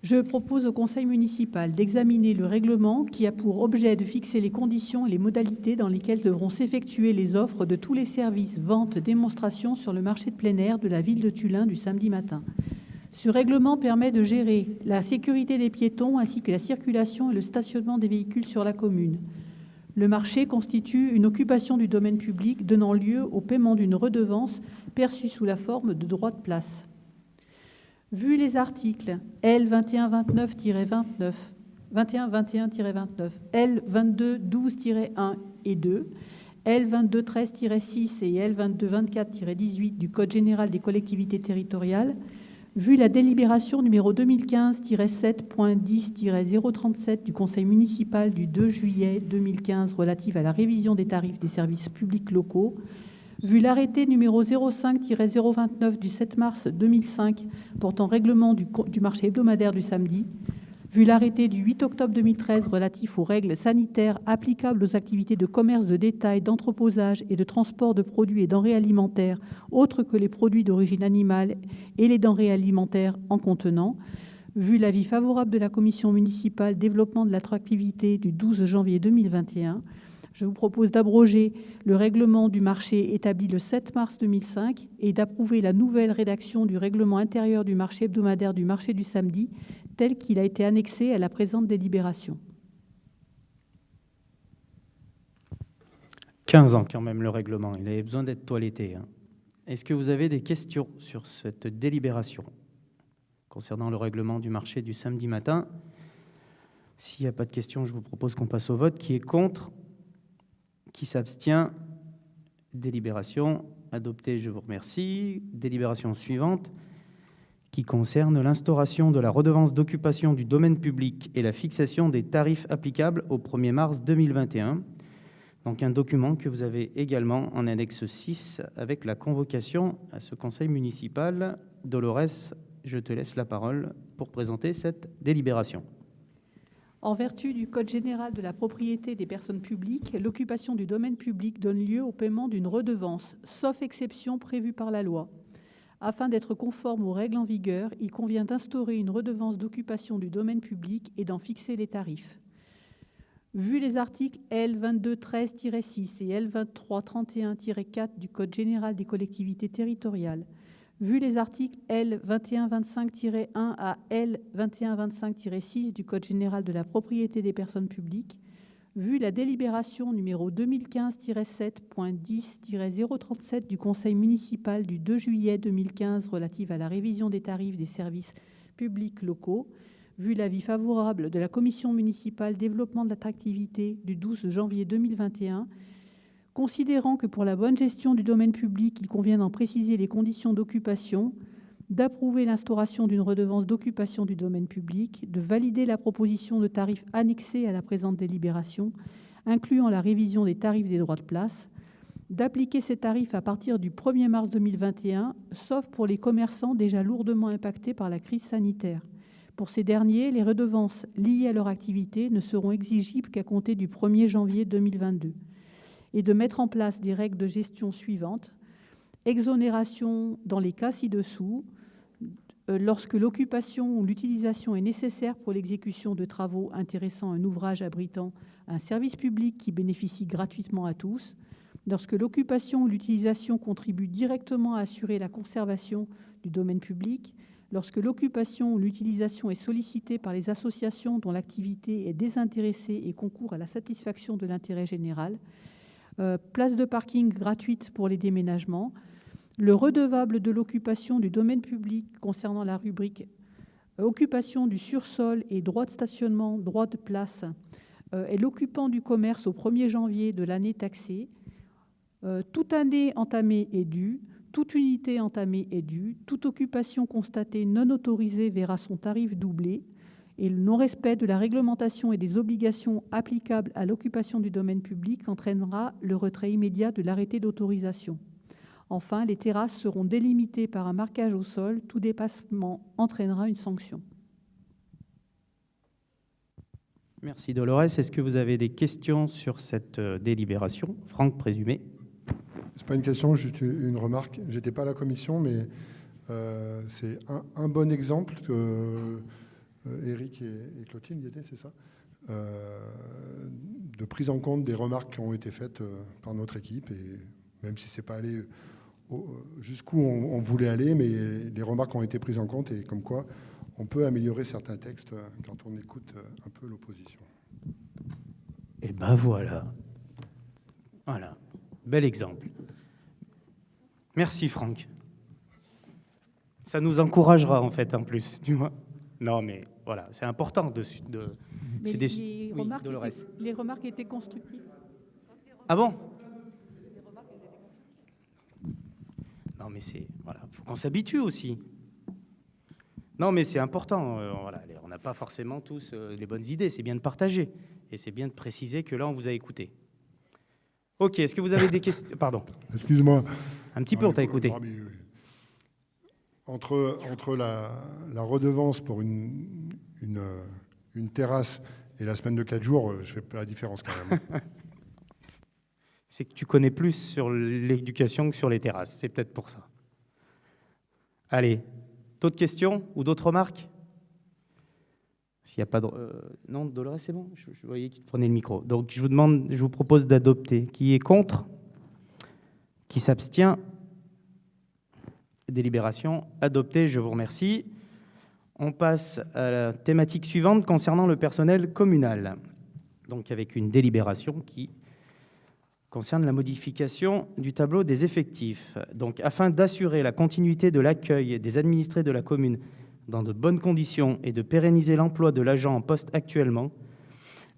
Je propose au conseil municipal d'examiner le règlement qui a pour objet de fixer les conditions et les modalités dans lesquelles devront s'effectuer les offres de tous les services, ventes, démonstrations sur le marché de plein air de la ville de Tullin du samedi matin. Ce règlement permet de gérer la sécurité des piétons ainsi que la circulation et le stationnement des véhicules sur la commune. Le marché constitue une occupation du domaine public donnant lieu au paiement d'une redevance perçue sous la forme de droits de place. Vu les articles L 2129-29, 2121-29, L 2212-1 et 2, L 2213-6 et L 2224-18 du Code général des collectivités territoriales, vu la délibération numéro 2015-7.10-037 du Conseil municipal du 2 juillet 2015 relative à la révision des tarifs des services publics locaux, vu l'arrêté numéro 05-029 du 7 mars 2005 portant règlement du marché hebdomadaire du samedi, vu l'arrêté du 8 octobre 2013 relatif aux règles sanitaires applicables aux activités de commerce de détail, d'entreposage et de transport de produits et denrées alimentaires autres que les produits d'origine animale et les denrées alimentaires en contenant, vu l'avis favorable de la commission municipale développement de l'attractivité du 12 janvier 2021, je vous propose d'abroger le règlement du marché établi le 7 mars 2005 et d'approuver la nouvelle rédaction du règlement intérieur du marché hebdomadaire du marché du samedi tel qu'il a été annexé à la présente délibération. 15 ans quand même le règlement, il avait besoin d'être toiletté. Est-ce que vous avez des questions sur cette délibération concernant le règlement du marché du samedi matin? S'il n'y a pas de questions, je vous propose qu'on passe au vote. Qui est contre? Qui s'abstient? Délibération adoptée, je vous remercie. Délibération suivante qui concerne l'instauration de la redevance d'occupation du domaine public et la fixation des tarifs applicables au 1er mars 2021. Donc un document que vous avez également en annexe 6 avec la convocation à ce conseil municipal. Dolores, je te laisse la parole pour présenter cette délibération. En vertu du Code général de la propriété des personnes publiques, l'occupation du domaine public donne lieu au paiement d'une redevance, sauf exception prévue par la loi. Afin d'être conforme aux règles en vigueur, il convient d'instaurer une redevance d'occupation du domaine public et d'en fixer les tarifs. Vu les articles L 2213-6 et L 2331-4 du Code général des collectivités territoriales, vu les articles L 2125-1 à L 2125-6 du Code général de la propriété des personnes publiques, Vu la délibération numéro 2015-7.10-037 du Conseil municipal du 2 juillet 2015 relative à la révision des tarifs des services publics locaux, vu l'avis favorable de la Commission municipale développement de l'attractivité du 12 janvier 2021, considérant que pour la bonne gestion du domaine public, il convient d'en préciser les conditions d'occupation, d'approuver l'instauration d'une redevance d'occupation du domaine public, de valider la proposition de tarifs annexée à la présente délibération, incluant la révision des tarifs des droits de place, d'appliquer ces tarifs à partir du 1er mars 2021, sauf pour les commerçants déjà lourdement impactés par la crise sanitaire. Pour ces derniers, les redevances liées à leur activité ne seront exigibles qu'à compter du 1er janvier 2022. Et de mettre en place des règles de gestion suivantes. Exonération dans les cas ci-dessous, lorsque l'occupation ou l'utilisation est nécessaire pour l'exécution de travaux intéressant un ouvrage abritant un service public qui bénéficie gratuitement à tous, lorsque l'occupation ou l'utilisation contribue directement à assurer la conservation du domaine public, lorsque l'occupation ou l'utilisation est sollicitée par les associations dont l'activité est désintéressée et concourt à la satisfaction de l'intérêt général, place de parking gratuite pour les déménagements, le redevable de l'occupation du domaine public concernant la rubrique occupation du sursol et droit de stationnement, droit de place, est l'occupant du commerce au 1er janvier de l'année taxée, toute année entamée est due, toute unité entamée est due, toute occupation constatée non autorisée verra son tarif doublé, et le non-respect de la réglementation et des obligations applicables à l'occupation du domaine public entraînera le retrait immédiat de l'arrêté d'autorisation. Enfin, les terrasses seront délimitées par un marquage au sol. Tout dépassement entraînera une sanction. Merci Dolores. Est-ce que vous avez des questions sur cette délibération? Franck, présumé. Ce n'est pas une question, juste une remarque. Je n'étais pas à la commission, mais c'est un bon exemple que Éric et Clotilde y étaient, c'est ça, de prise en compte des remarques qui ont été faites par notre équipe. Et même si ce n'est pas allé jusqu'où on voulait aller, mais les remarques ont été prises en compte et comme quoi on peut améliorer certains textes quand on écoute un peu l'opposition. Et ben voilà. Voilà. Bel exemple. Merci Franck. Ça nous encouragera en fait en plus, tu vois. Non mais voilà, c'est important de mais c'est les, oui, les remarques étaient constructives. Ah bon? Non mais c'est voilà, faut qu'on s'habitue aussi. Non mais c'est important. Voilà, on n'a pas forcément tous les bonnes idées. C'est bien de partager et c'est bien de préciser que là on vous a écouté. Ok, est-ce que vous avez des questions? Pardon. Excuse-moi. Un petit peu, on t'a écouté. Entre la redevance pour une terrasse et la semaine de 4 jours, je fais pas la différence quand même. C'est que tu connais plus sur l'éducation que sur les terrasses. C'est peut-être pour ça. Allez, d'autres questions ou d'autres remarques? S'il n'y a pas de... non, Dolores, c'est bon. Je voyais qu'il prenait le micro. Donc, je vous propose d'adopter. Qui est contre? Qui s'abstient? Délibération adoptée, je vous remercie. On passe à la thématique suivante concernant le personnel communal. Donc, avec une délibération qui concerne la modification du tableau des effectifs. Donc, afin d'assurer la continuité de l'accueil des administrés de la commune dans de bonnes conditions et de pérenniser l'emploi de l'agent en poste actuellement,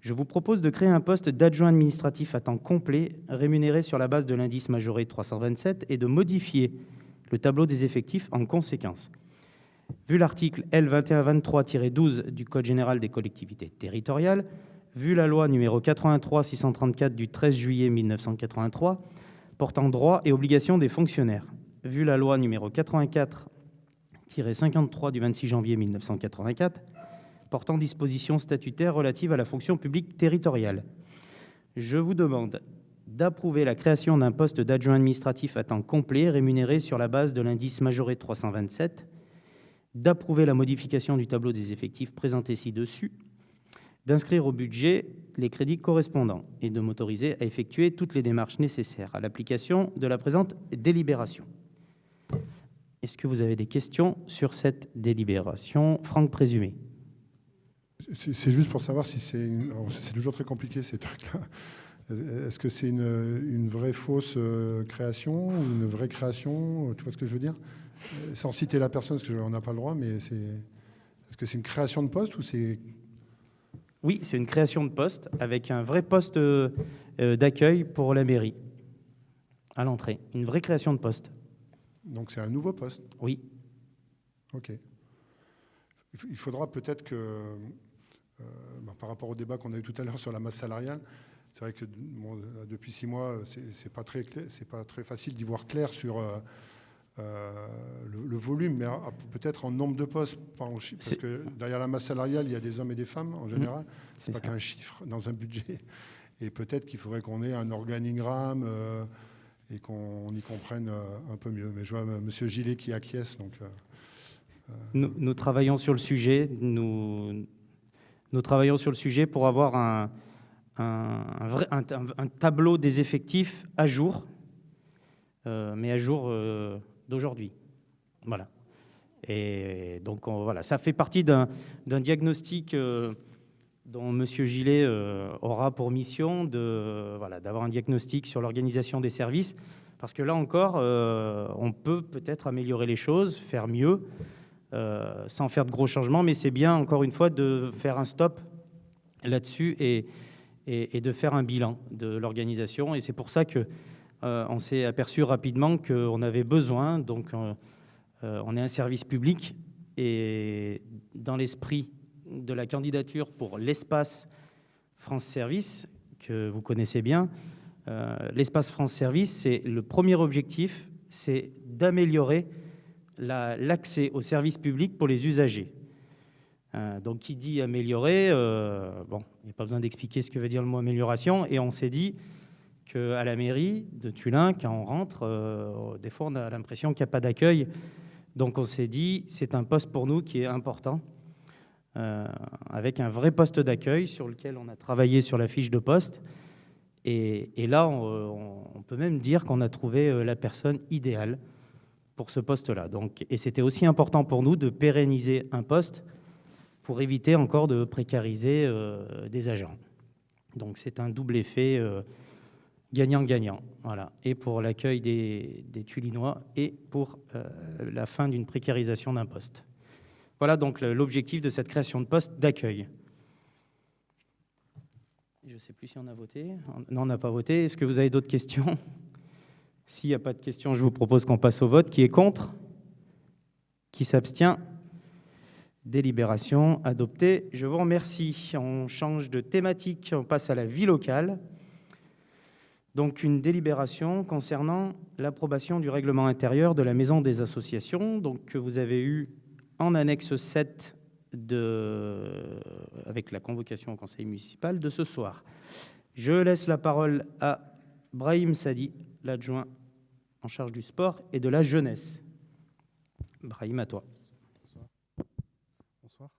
je vous propose de créer un poste d'adjoint administratif à temps complet, rémunéré sur la base de l'indice majoré 327, et de modifier le tableau des effectifs en conséquence. Vu l'article L2123-12 du Code général des collectivités territoriales, vu la loi numéro 83-634 du 13 juillet 1983 portant droits et obligations des fonctionnaires, vu la loi numéro 84-53 du 26 janvier 1984 portant dispositions statutaires relatives à la fonction publique territoriale, je vous demande d'approuver la création d'un poste d'adjoint administratif à temps complet rémunéré sur la base de l'indice majoré 327, d'approuver la modification du tableau des effectifs présenté ci-dessus, d'inscrire au budget les crédits correspondants et de m'autoriser à effectuer toutes les démarches nécessaires à l'application de la présente délibération. Est-ce que vous avez des questions sur cette délibération? Franck, présumé. C'est juste pour savoir si c'est... C'est toujours très compliqué ces trucs-là. Est-ce que c'est une vraie fausse création ou une vraie création? Tu vois ce que je veux dire? Sans citer la personne, parce qu'on n'a pas le droit, mais est-ce que c'est une création de poste ou c'est... Oui, c'est une création de poste avec un vrai poste d'accueil pour la mairie à l'entrée. Une vraie création de poste. Donc c'est un nouveau poste? Oui. Ok. Il faudra peut-être que, par rapport au débat qu'on a eu tout à l'heure sur la masse salariale, c'est vrai que bon, depuis 6 mois, c'est pas très facile d'y voir clair sur le volume, mais peut-être en nombre de postes, parce que derrière la masse salariale, il y a des hommes et des femmes en général. C'est pas qu'un chiffre dans un budget. Et peut-être qu'il faudrait qu'on ait un organigramme et qu'on y comprenne un peu mieux. Mais je vois M. Gillet qui acquiesce. Donc, nous travaillons sur le sujet. Nous travaillons sur le sujet pour avoir un tableau des effectifs à jour, mais à jour d'aujourd'hui. Voilà. Et donc, voilà, ça fait partie d'un diagnostic dont M. Gillet aura pour mission d'avoir un diagnostic sur l'organisation des services, parce que là encore, on peut peut-être améliorer les choses, faire mieux, sans faire de gros changements, mais c'est bien, encore une fois, de faire un stop là-dessus et de faire un bilan de l'organisation. Et c'est pour ça qu'on s'est aperçu rapidement qu'on avait besoin, donc on est un service public, et dans l'esprit de la candidature pour l'espace France Service, que vous connaissez bien, l'espace France Service, c'est le premier objectif, c'est d'améliorer l'accès au service public pour les usagers. Donc, qui dit améliorer, bon, il n'y a pas besoin d'expliquer ce que veut dire le mot amélioration, et on s'est dit qu'à la mairie de Tullin, quand on rentre, des fois on a l'impression qu'il n'y a pas d'accueil. Donc on s'est dit, c'est un poste pour nous qui est important, avec un vrai poste d'accueil sur lequel on a travaillé sur la fiche de poste. Et là, on peut même dire qu'on a trouvé la personne idéale pour ce poste-là. Et c'était aussi important pour nous de pérenniser un poste pour éviter encore de précariser des agents. Donc c'est un double effet gagnant-gagnant, voilà. Et pour l'accueil des Tullinois et pour la fin d'une précarisation d'un poste. Voilà donc l'objectif de cette création de poste d'accueil. Je ne sais plus si on a voté. Non, on n'a pas voté. Est-ce que vous avez d'autres questions? S'il n'y a pas de questions, je vous propose qu'on passe au vote. Qui est contre? Qui s'abstient? Délibération adoptée. Je vous remercie. On change de thématique. On passe à la vie locale. Donc, une délibération concernant l'approbation du règlement intérieur de la Maison des associations, donc, que vous avez eu en annexe 7 avec la convocation au conseil municipal de ce soir. Je laisse la parole à Brahim Sadi, l'adjoint en charge du sport et de la jeunesse. Brahim, à toi. Bonsoir.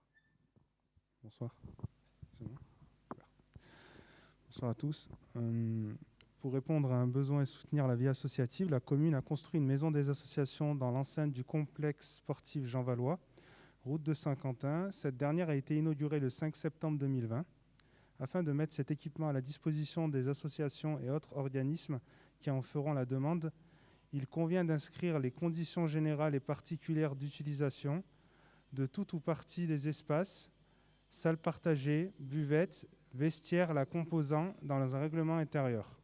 Bonsoir. C'est bon ? Bonsoir à tous. Pour répondre à un besoin et soutenir la vie associative, la commune a construit une maison des associations dans l'enceinte du complexe sportif Jean Vallois, route de Saint-Quentin. Cette dernière a été inaugurée le 5 septembre 2020. Afin de mettre cet équipement à la disposition des associations et autres organismes qui en feront la demande, il convient d'inscrire les conditions générales et particulières d'utilisation de tout ou partie des espaces, salles partagées, buvettes, vestiaires la composant dans un règlement intérieur.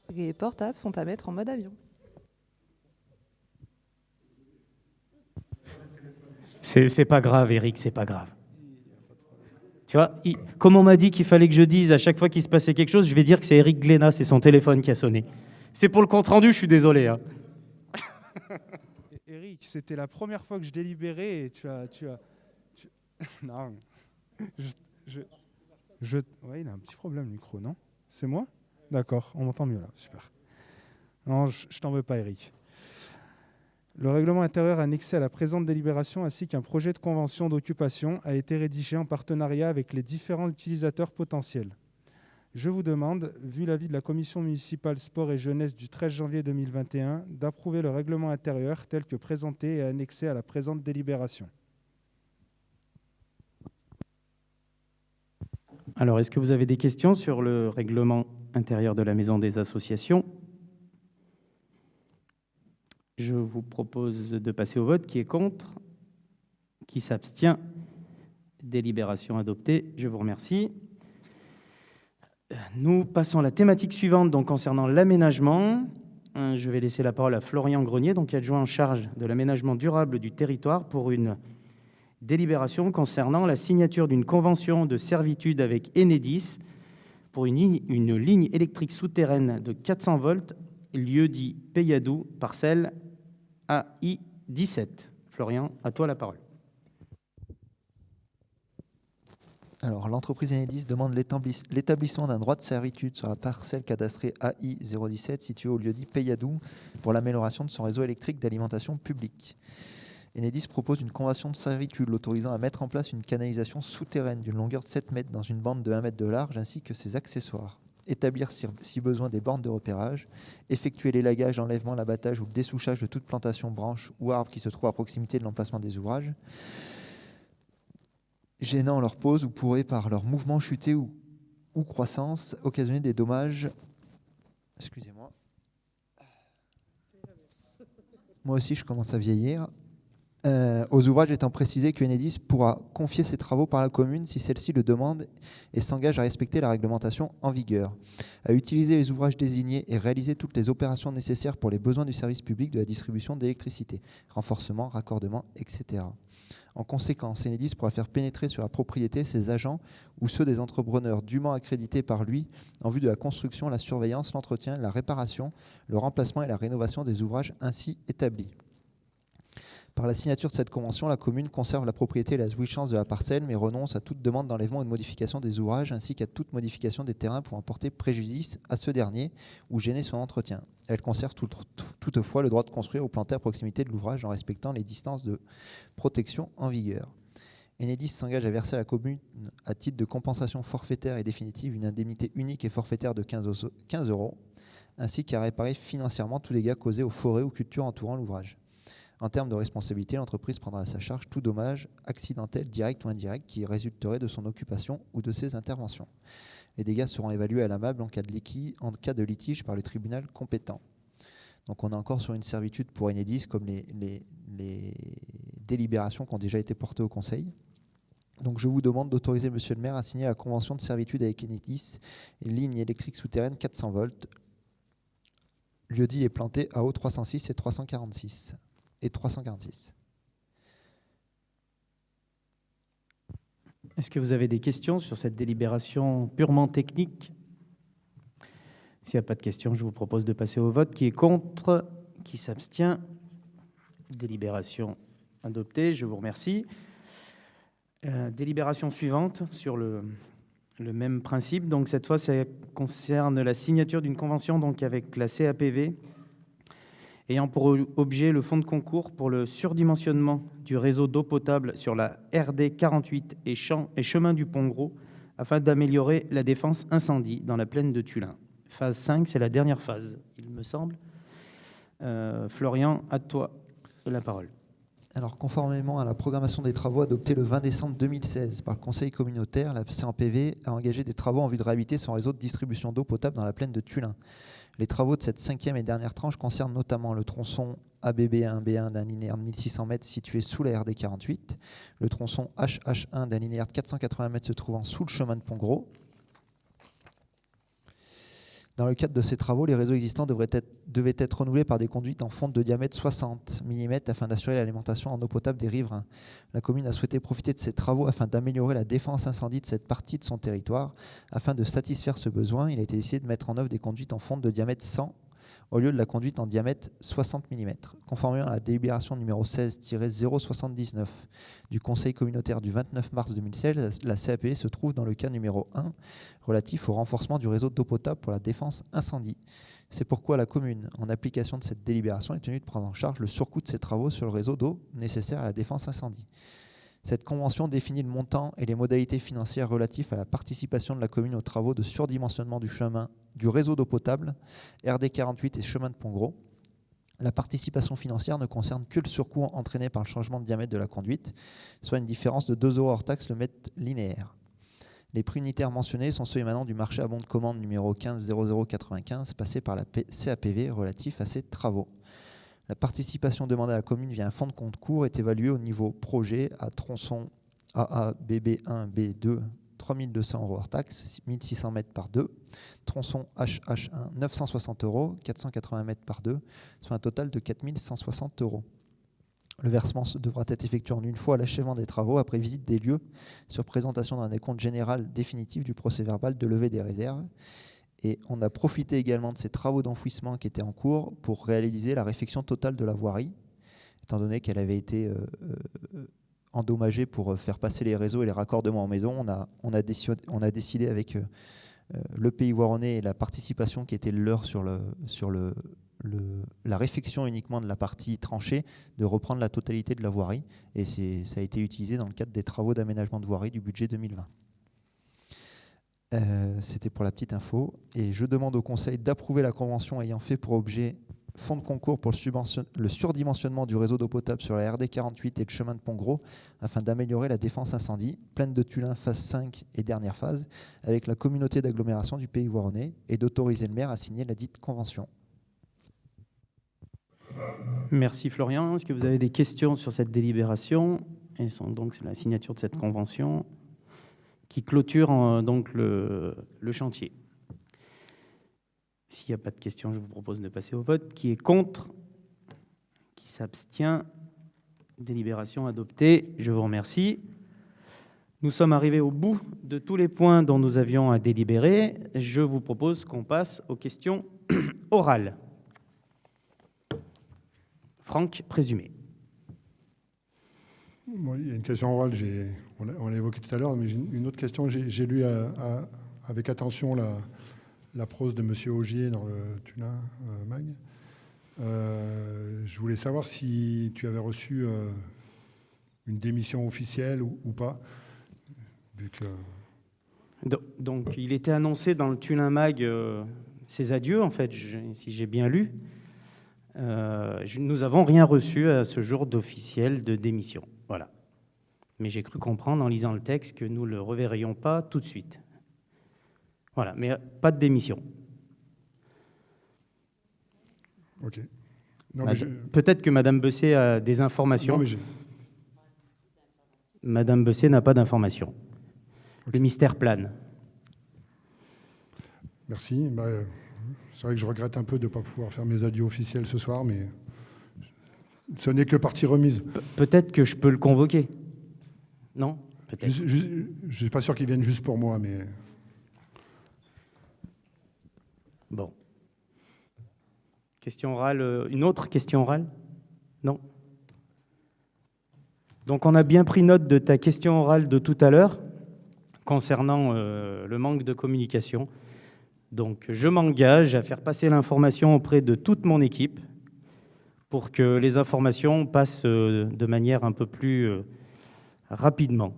Les portables sont à mettre en mode avion. C'est pas grave, Eric, c'est pas grave. Tu vois, comme on m'a dit qu'il fallait que je dise à chaque fois qu'il se passait quelque chose, je vais dire que c'est Eric Glénat, c'est son téléphone qui a sonné. C'est pour le compte-rendu, je suis désolé. Hein. Eric, c'était la première fois que je délibérais et tu as... Non, ouais, il a un petit problème, le micro, non? C'est moi? D'accord, on m'entend mieux là, super. Non, je t'en veux pas, Eric. Le règlement intérieur annexé à la présente délibération ainsi qu'un projet de convention d'occupation a été rédigé en partenariat avec les différents utilisateurs potentiels. Je vous demande, vu l'avis de la commission municipale sport et jeunesse du 13 janvier 2021, d'approuver le règlement intérieur tel que présenté et annexé à la présente délibération. Alors, est-ce que vous avez des questions sur le règlement intérieur de la Maison des associations? Je vous propose de passer au vote. Qui est contre? Qui s'abstient? Délibération adoptée. Je vous remercie. Nous passons à la thématique suivante, donc concernant l'aménagement. Je vais laisser la parole à Florian Grenier, donc adjoint en charge de l'aménagement durable du territoire, pour une délibération concernant la signature d'une convention de servitude avec Enedis pour une ligne électrique souterraine de 400 volts, lieu dit Peyadou, parcelle AI 17. Florian, à toi la parole. Alors, l'entreprise Enedis demande l'établissement d'un droit de servitude sur la parcelle cadastrée AI 017 située au lieu-dit Peyadou pour l'amélioration de son réseau électrique d'alimentation publique. Enedis propose une convention de servitude l'autorisant à mettre en place une canalisation souterraine d'une longueur de 7 mètres dans une bande de 1 mètre de large ainsi que ses accessoires. Établir si besoin des bornes de repérage, effectuer l'élagage, l'enlèvement, l'abattage ou le dessouchage de toute plantation, branche ou arbre qui se trouve à proximité de l'emplacement des ouvrages, gênant leur pose ou pourrait par leur mouvement chuter ou croissance occasionner des dommages. Excusez-moi. Moi aussi, je commence à vieillir. Aux ouvrages étant précisé que Enedis pourra confier ses travaux par la commune si celle-ci le demande et s'engage à respecter la réglementation en vigueur, à utiliser les ouvrages désignés et réaliser toutes les opérations nécessaires pour les besoins du service public de la distribution d'électricité, renforcement, raccordement, etc. En conséquence, Enedis pourra faire pénétrer sur la propriété ses agents ou ceux des entrepreneurs dûment accrédités par lui en vue de la construction, la surveillance, l'entretien, la réparation, le remplacement et la rénovation des ouvrages ainsi établis. Par la signature de cette convention, la commune conserve la propriété et la jouissance de la parcelle, mais renonce à toute demande d'enlèvement ou de modification des ouvrages, ainsi qu'à toute modification des terrains pouvant porter préjudice à ce dernier ou gêner son entretien. Elle conserve toutefois le droit de construire ou planter à proximité de l'ouvrage en respectant les distances de protection en vigueur. Enedis s'engage à verser à la commune, à titre de compensation forfaitaire et définitive, une indemnité unique et forfaitaire de 15 €, ainsi qu'à réparer financièrement tous dégâts causés aux forêts ou cultures entourant l'ouvrage. En termes de responsabilité, l'entreprise prendra à sa charge tout dommage accidentel, direct ou indirect, qui résulterait de son occupation ou de ses interventions. Les dégâts seront évalués à l'amiable en cas de litige par le tribunal compétent. Donc on est encore sur une servitude pour Enedis, comme les délibérations qui ont déjà été portées au Conseil. Donc je vous demande d'autoriser Monsieur le maire à signer la convention de servitude avec Enedis, une ligne électrique souterraine 400 volts. Lieu-dit est planté à haut 306 et 346. Est-ce que vous avez des questions sur cette délibération purement technique? S'il n'y a pas de questions, je vous propose de passer au vote. Qui est contre? Qui s'abstient? Délibération adoptée, je vous remercie. Délibération suivante sur le même principe. Donc cette fois, ça concerne la signature d'une convention donc avec la CAPV ayant pour objet le fonds de concours pour le surdimensionnement du réseau d'eau potable sur la RD 48 et chemin du Pont-Gros afin d'améliorer la défense incendie dans la plaine de Tullin. Phase 5, c'est la dernière phase, il me semble. Florian, à toi la parole. Alors, conformément à la programmation des travaux adoptée le 20 décembre 2016 par le Conseil communautaire, la CAPV a engagé des travaux en vue de réhabiliter son réseau de distribution d'eau potable dans la plaine de Tullin. Les travaux de cette 5e et dernière tranche concernent notamment le tronçon ABB1B1 d'un linéaire de 1600 mètres situé sous la RD 48, le tronçon HH1 d'un linéaire de 480 mètres se trouvant sous le chemin de Pont-Gros. Dans le cadre de ces travaux, les réseaux existants devaient être renouvelés par des conduites en fonte de diamètre 60 mm afin d'assurer l'alimentation en eau potable des riverains. La commune a souhaité profiter de ces travaux afin d'améliorer la défense incendie de cette partie de son territoire. Afin de satisfaire ce besoin, il a été décidé de mettre en œuvre des conduites en fonte de diamètre 100 au lieu de la conduite en diamètre 60 mm. Conformément à la délibération numéro 16-079 du Conseil communautaire du 29 mars 2016, la CAPV se trouve dans le cas numéro 1 relatif au renforcement du réseau d'eau potable pour la défense incendie. C'est pourquoi la commune, en application de cette délibération, est tenue de prendre en charge le surcoût de ces travaux sur le réseau d'eau nécessaire à la défense incendie. Cette convention définit le montant et les modalités financières relatifs à la participation de la commune aux travaux de surdimensionnement du réseau d'eau potable, RD 48 et chemin de Pont-Gros. La participation financière ne concerne que le surcoût entraîné par le changement de diamètre de la conduite, soit une différence de 2 € hors taxe le mètre linéaire. Les prix unitaires mentionnés sont ceux émanant du marché à bon de commande numéro 15 0095 passé par la CAPV relatif à ces travaux. La participation demandée à la commune via un fonds de concours est évaluée au niveau projet à tronçon AA BB1 B2 3200 € hors taxe, 1600 mètres par 2, tronçon HH1 960 €, 480 mètres par 2, soit un total de 4160 €. Le versement devra être effectué en une fois à l'achèvement des travaux après visite des lieux sur présentation d'un décompte général définitif du procès-verbal de levée des réserves. Et on a profité également de ces travaux d'enfouissement qui étaient en cours pour réaliser la réfection totale de la voirie, étant donné qu'elle avait été endommagée pour faire passer les réseaux et les raccordements en maison. On a décidé avec le Pays Voironnais et la participation qui était leur sur la réfection uniquement de la partie tranchée, de reprendre la totalité de la voirie. Et ça a été utilisé dans le cadre des travaux d'aménagement de voirie du budget 2020. C'était pour la petite info. Et je demande au Conseil d'approuver la convention ayant fait pour objet fonds de concours pour le surdimensionnement du réseau d'eau potable sur la RD 48 et le chemin de Pont-Gros afin d'améliorer la défense incendie, plaine de Tullin phase 5 et dernière phase, avec la communauté d'agglomération du Pays Voironnais, et d'autoriser le maire à signer la dite convention. Merci Florian. Est-ce que vous avez des questions sur cette délibération? Elles sont donc sur la signature de cette convention qui clôture donc le chantier. S'il n'y a pas de questions, je vous propose de passer au vote. Qui est contre? Qui s'abstient? Délibération adoptée. Je vous remercie. Nous sommes arrivés au bout de tous les points dont nous avions à délibérer. Je vous propose qu'on passe aux questions orales. Franck, présumé. Bon, il y a une question orale, on l'a évoqué tout à l'heure, mais j'ai une autre question. J'ai lu avec attention la prose de M. Augier dans le Tullin Mag. Je voulais savoir si tu avais reçu une démission officielle ou pas. Vu que... Donc, il était annoncé dans le Tullin Mag ses adieux, en fait, si j'ai bien lu. Nous n'avons rien reçu à ce jour d'officiel de démission. Voilà. Mais j'ai cru comprendre en lisant le texte que nous ne le reverrions pas tout de suite. Voilà, mais pas de démission. Ok. Peut-être que Mme Besset a des informations. Non, mais Mme Besset n'a pas d'informations. Okay. Le mystère plane. Merci. C'est vrai que je regrette un peu de ne pas pouvoir faire mes adieux officiels ce soir, mais ce n'est que partie remise. Peut-être que je peux le convoquer. Non? Peut-être. Je ne suis pas sûr qu'il vienne juste pour moi, mais... Bon. Question orale, une autre question orale? Non? Donc on a bien pris note de ta question orale de tout à l'heure concernant le manque de communication. Donc je m'engage à faire passer l'information auprès de toute mon équipe pour que les informations passent de manière un peu plus rapidement,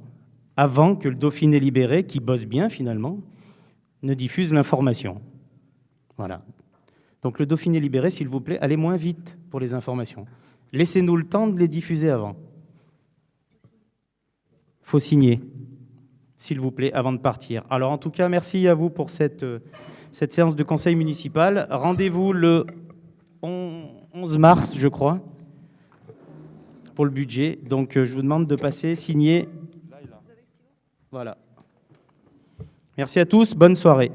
avant que le Dauphiné libéré, qui bosse bien finalement, ne diffuse l'information. Voilà. Donc le Dauphiné libéré, s'il vous plaît, allez moins vite pour les informations. Laissez-nous le temps de les diffuser avant. Il faut signer, s'il vous plaît, avant de partir. Alors en tout cas, merci à vous pour cette séance de conseil municipal. Rendez-vous le 11 mars, je crois, pour le budget. Donc je vous demande de passer, signer. Voilà. Merci à tous, bonne soirée.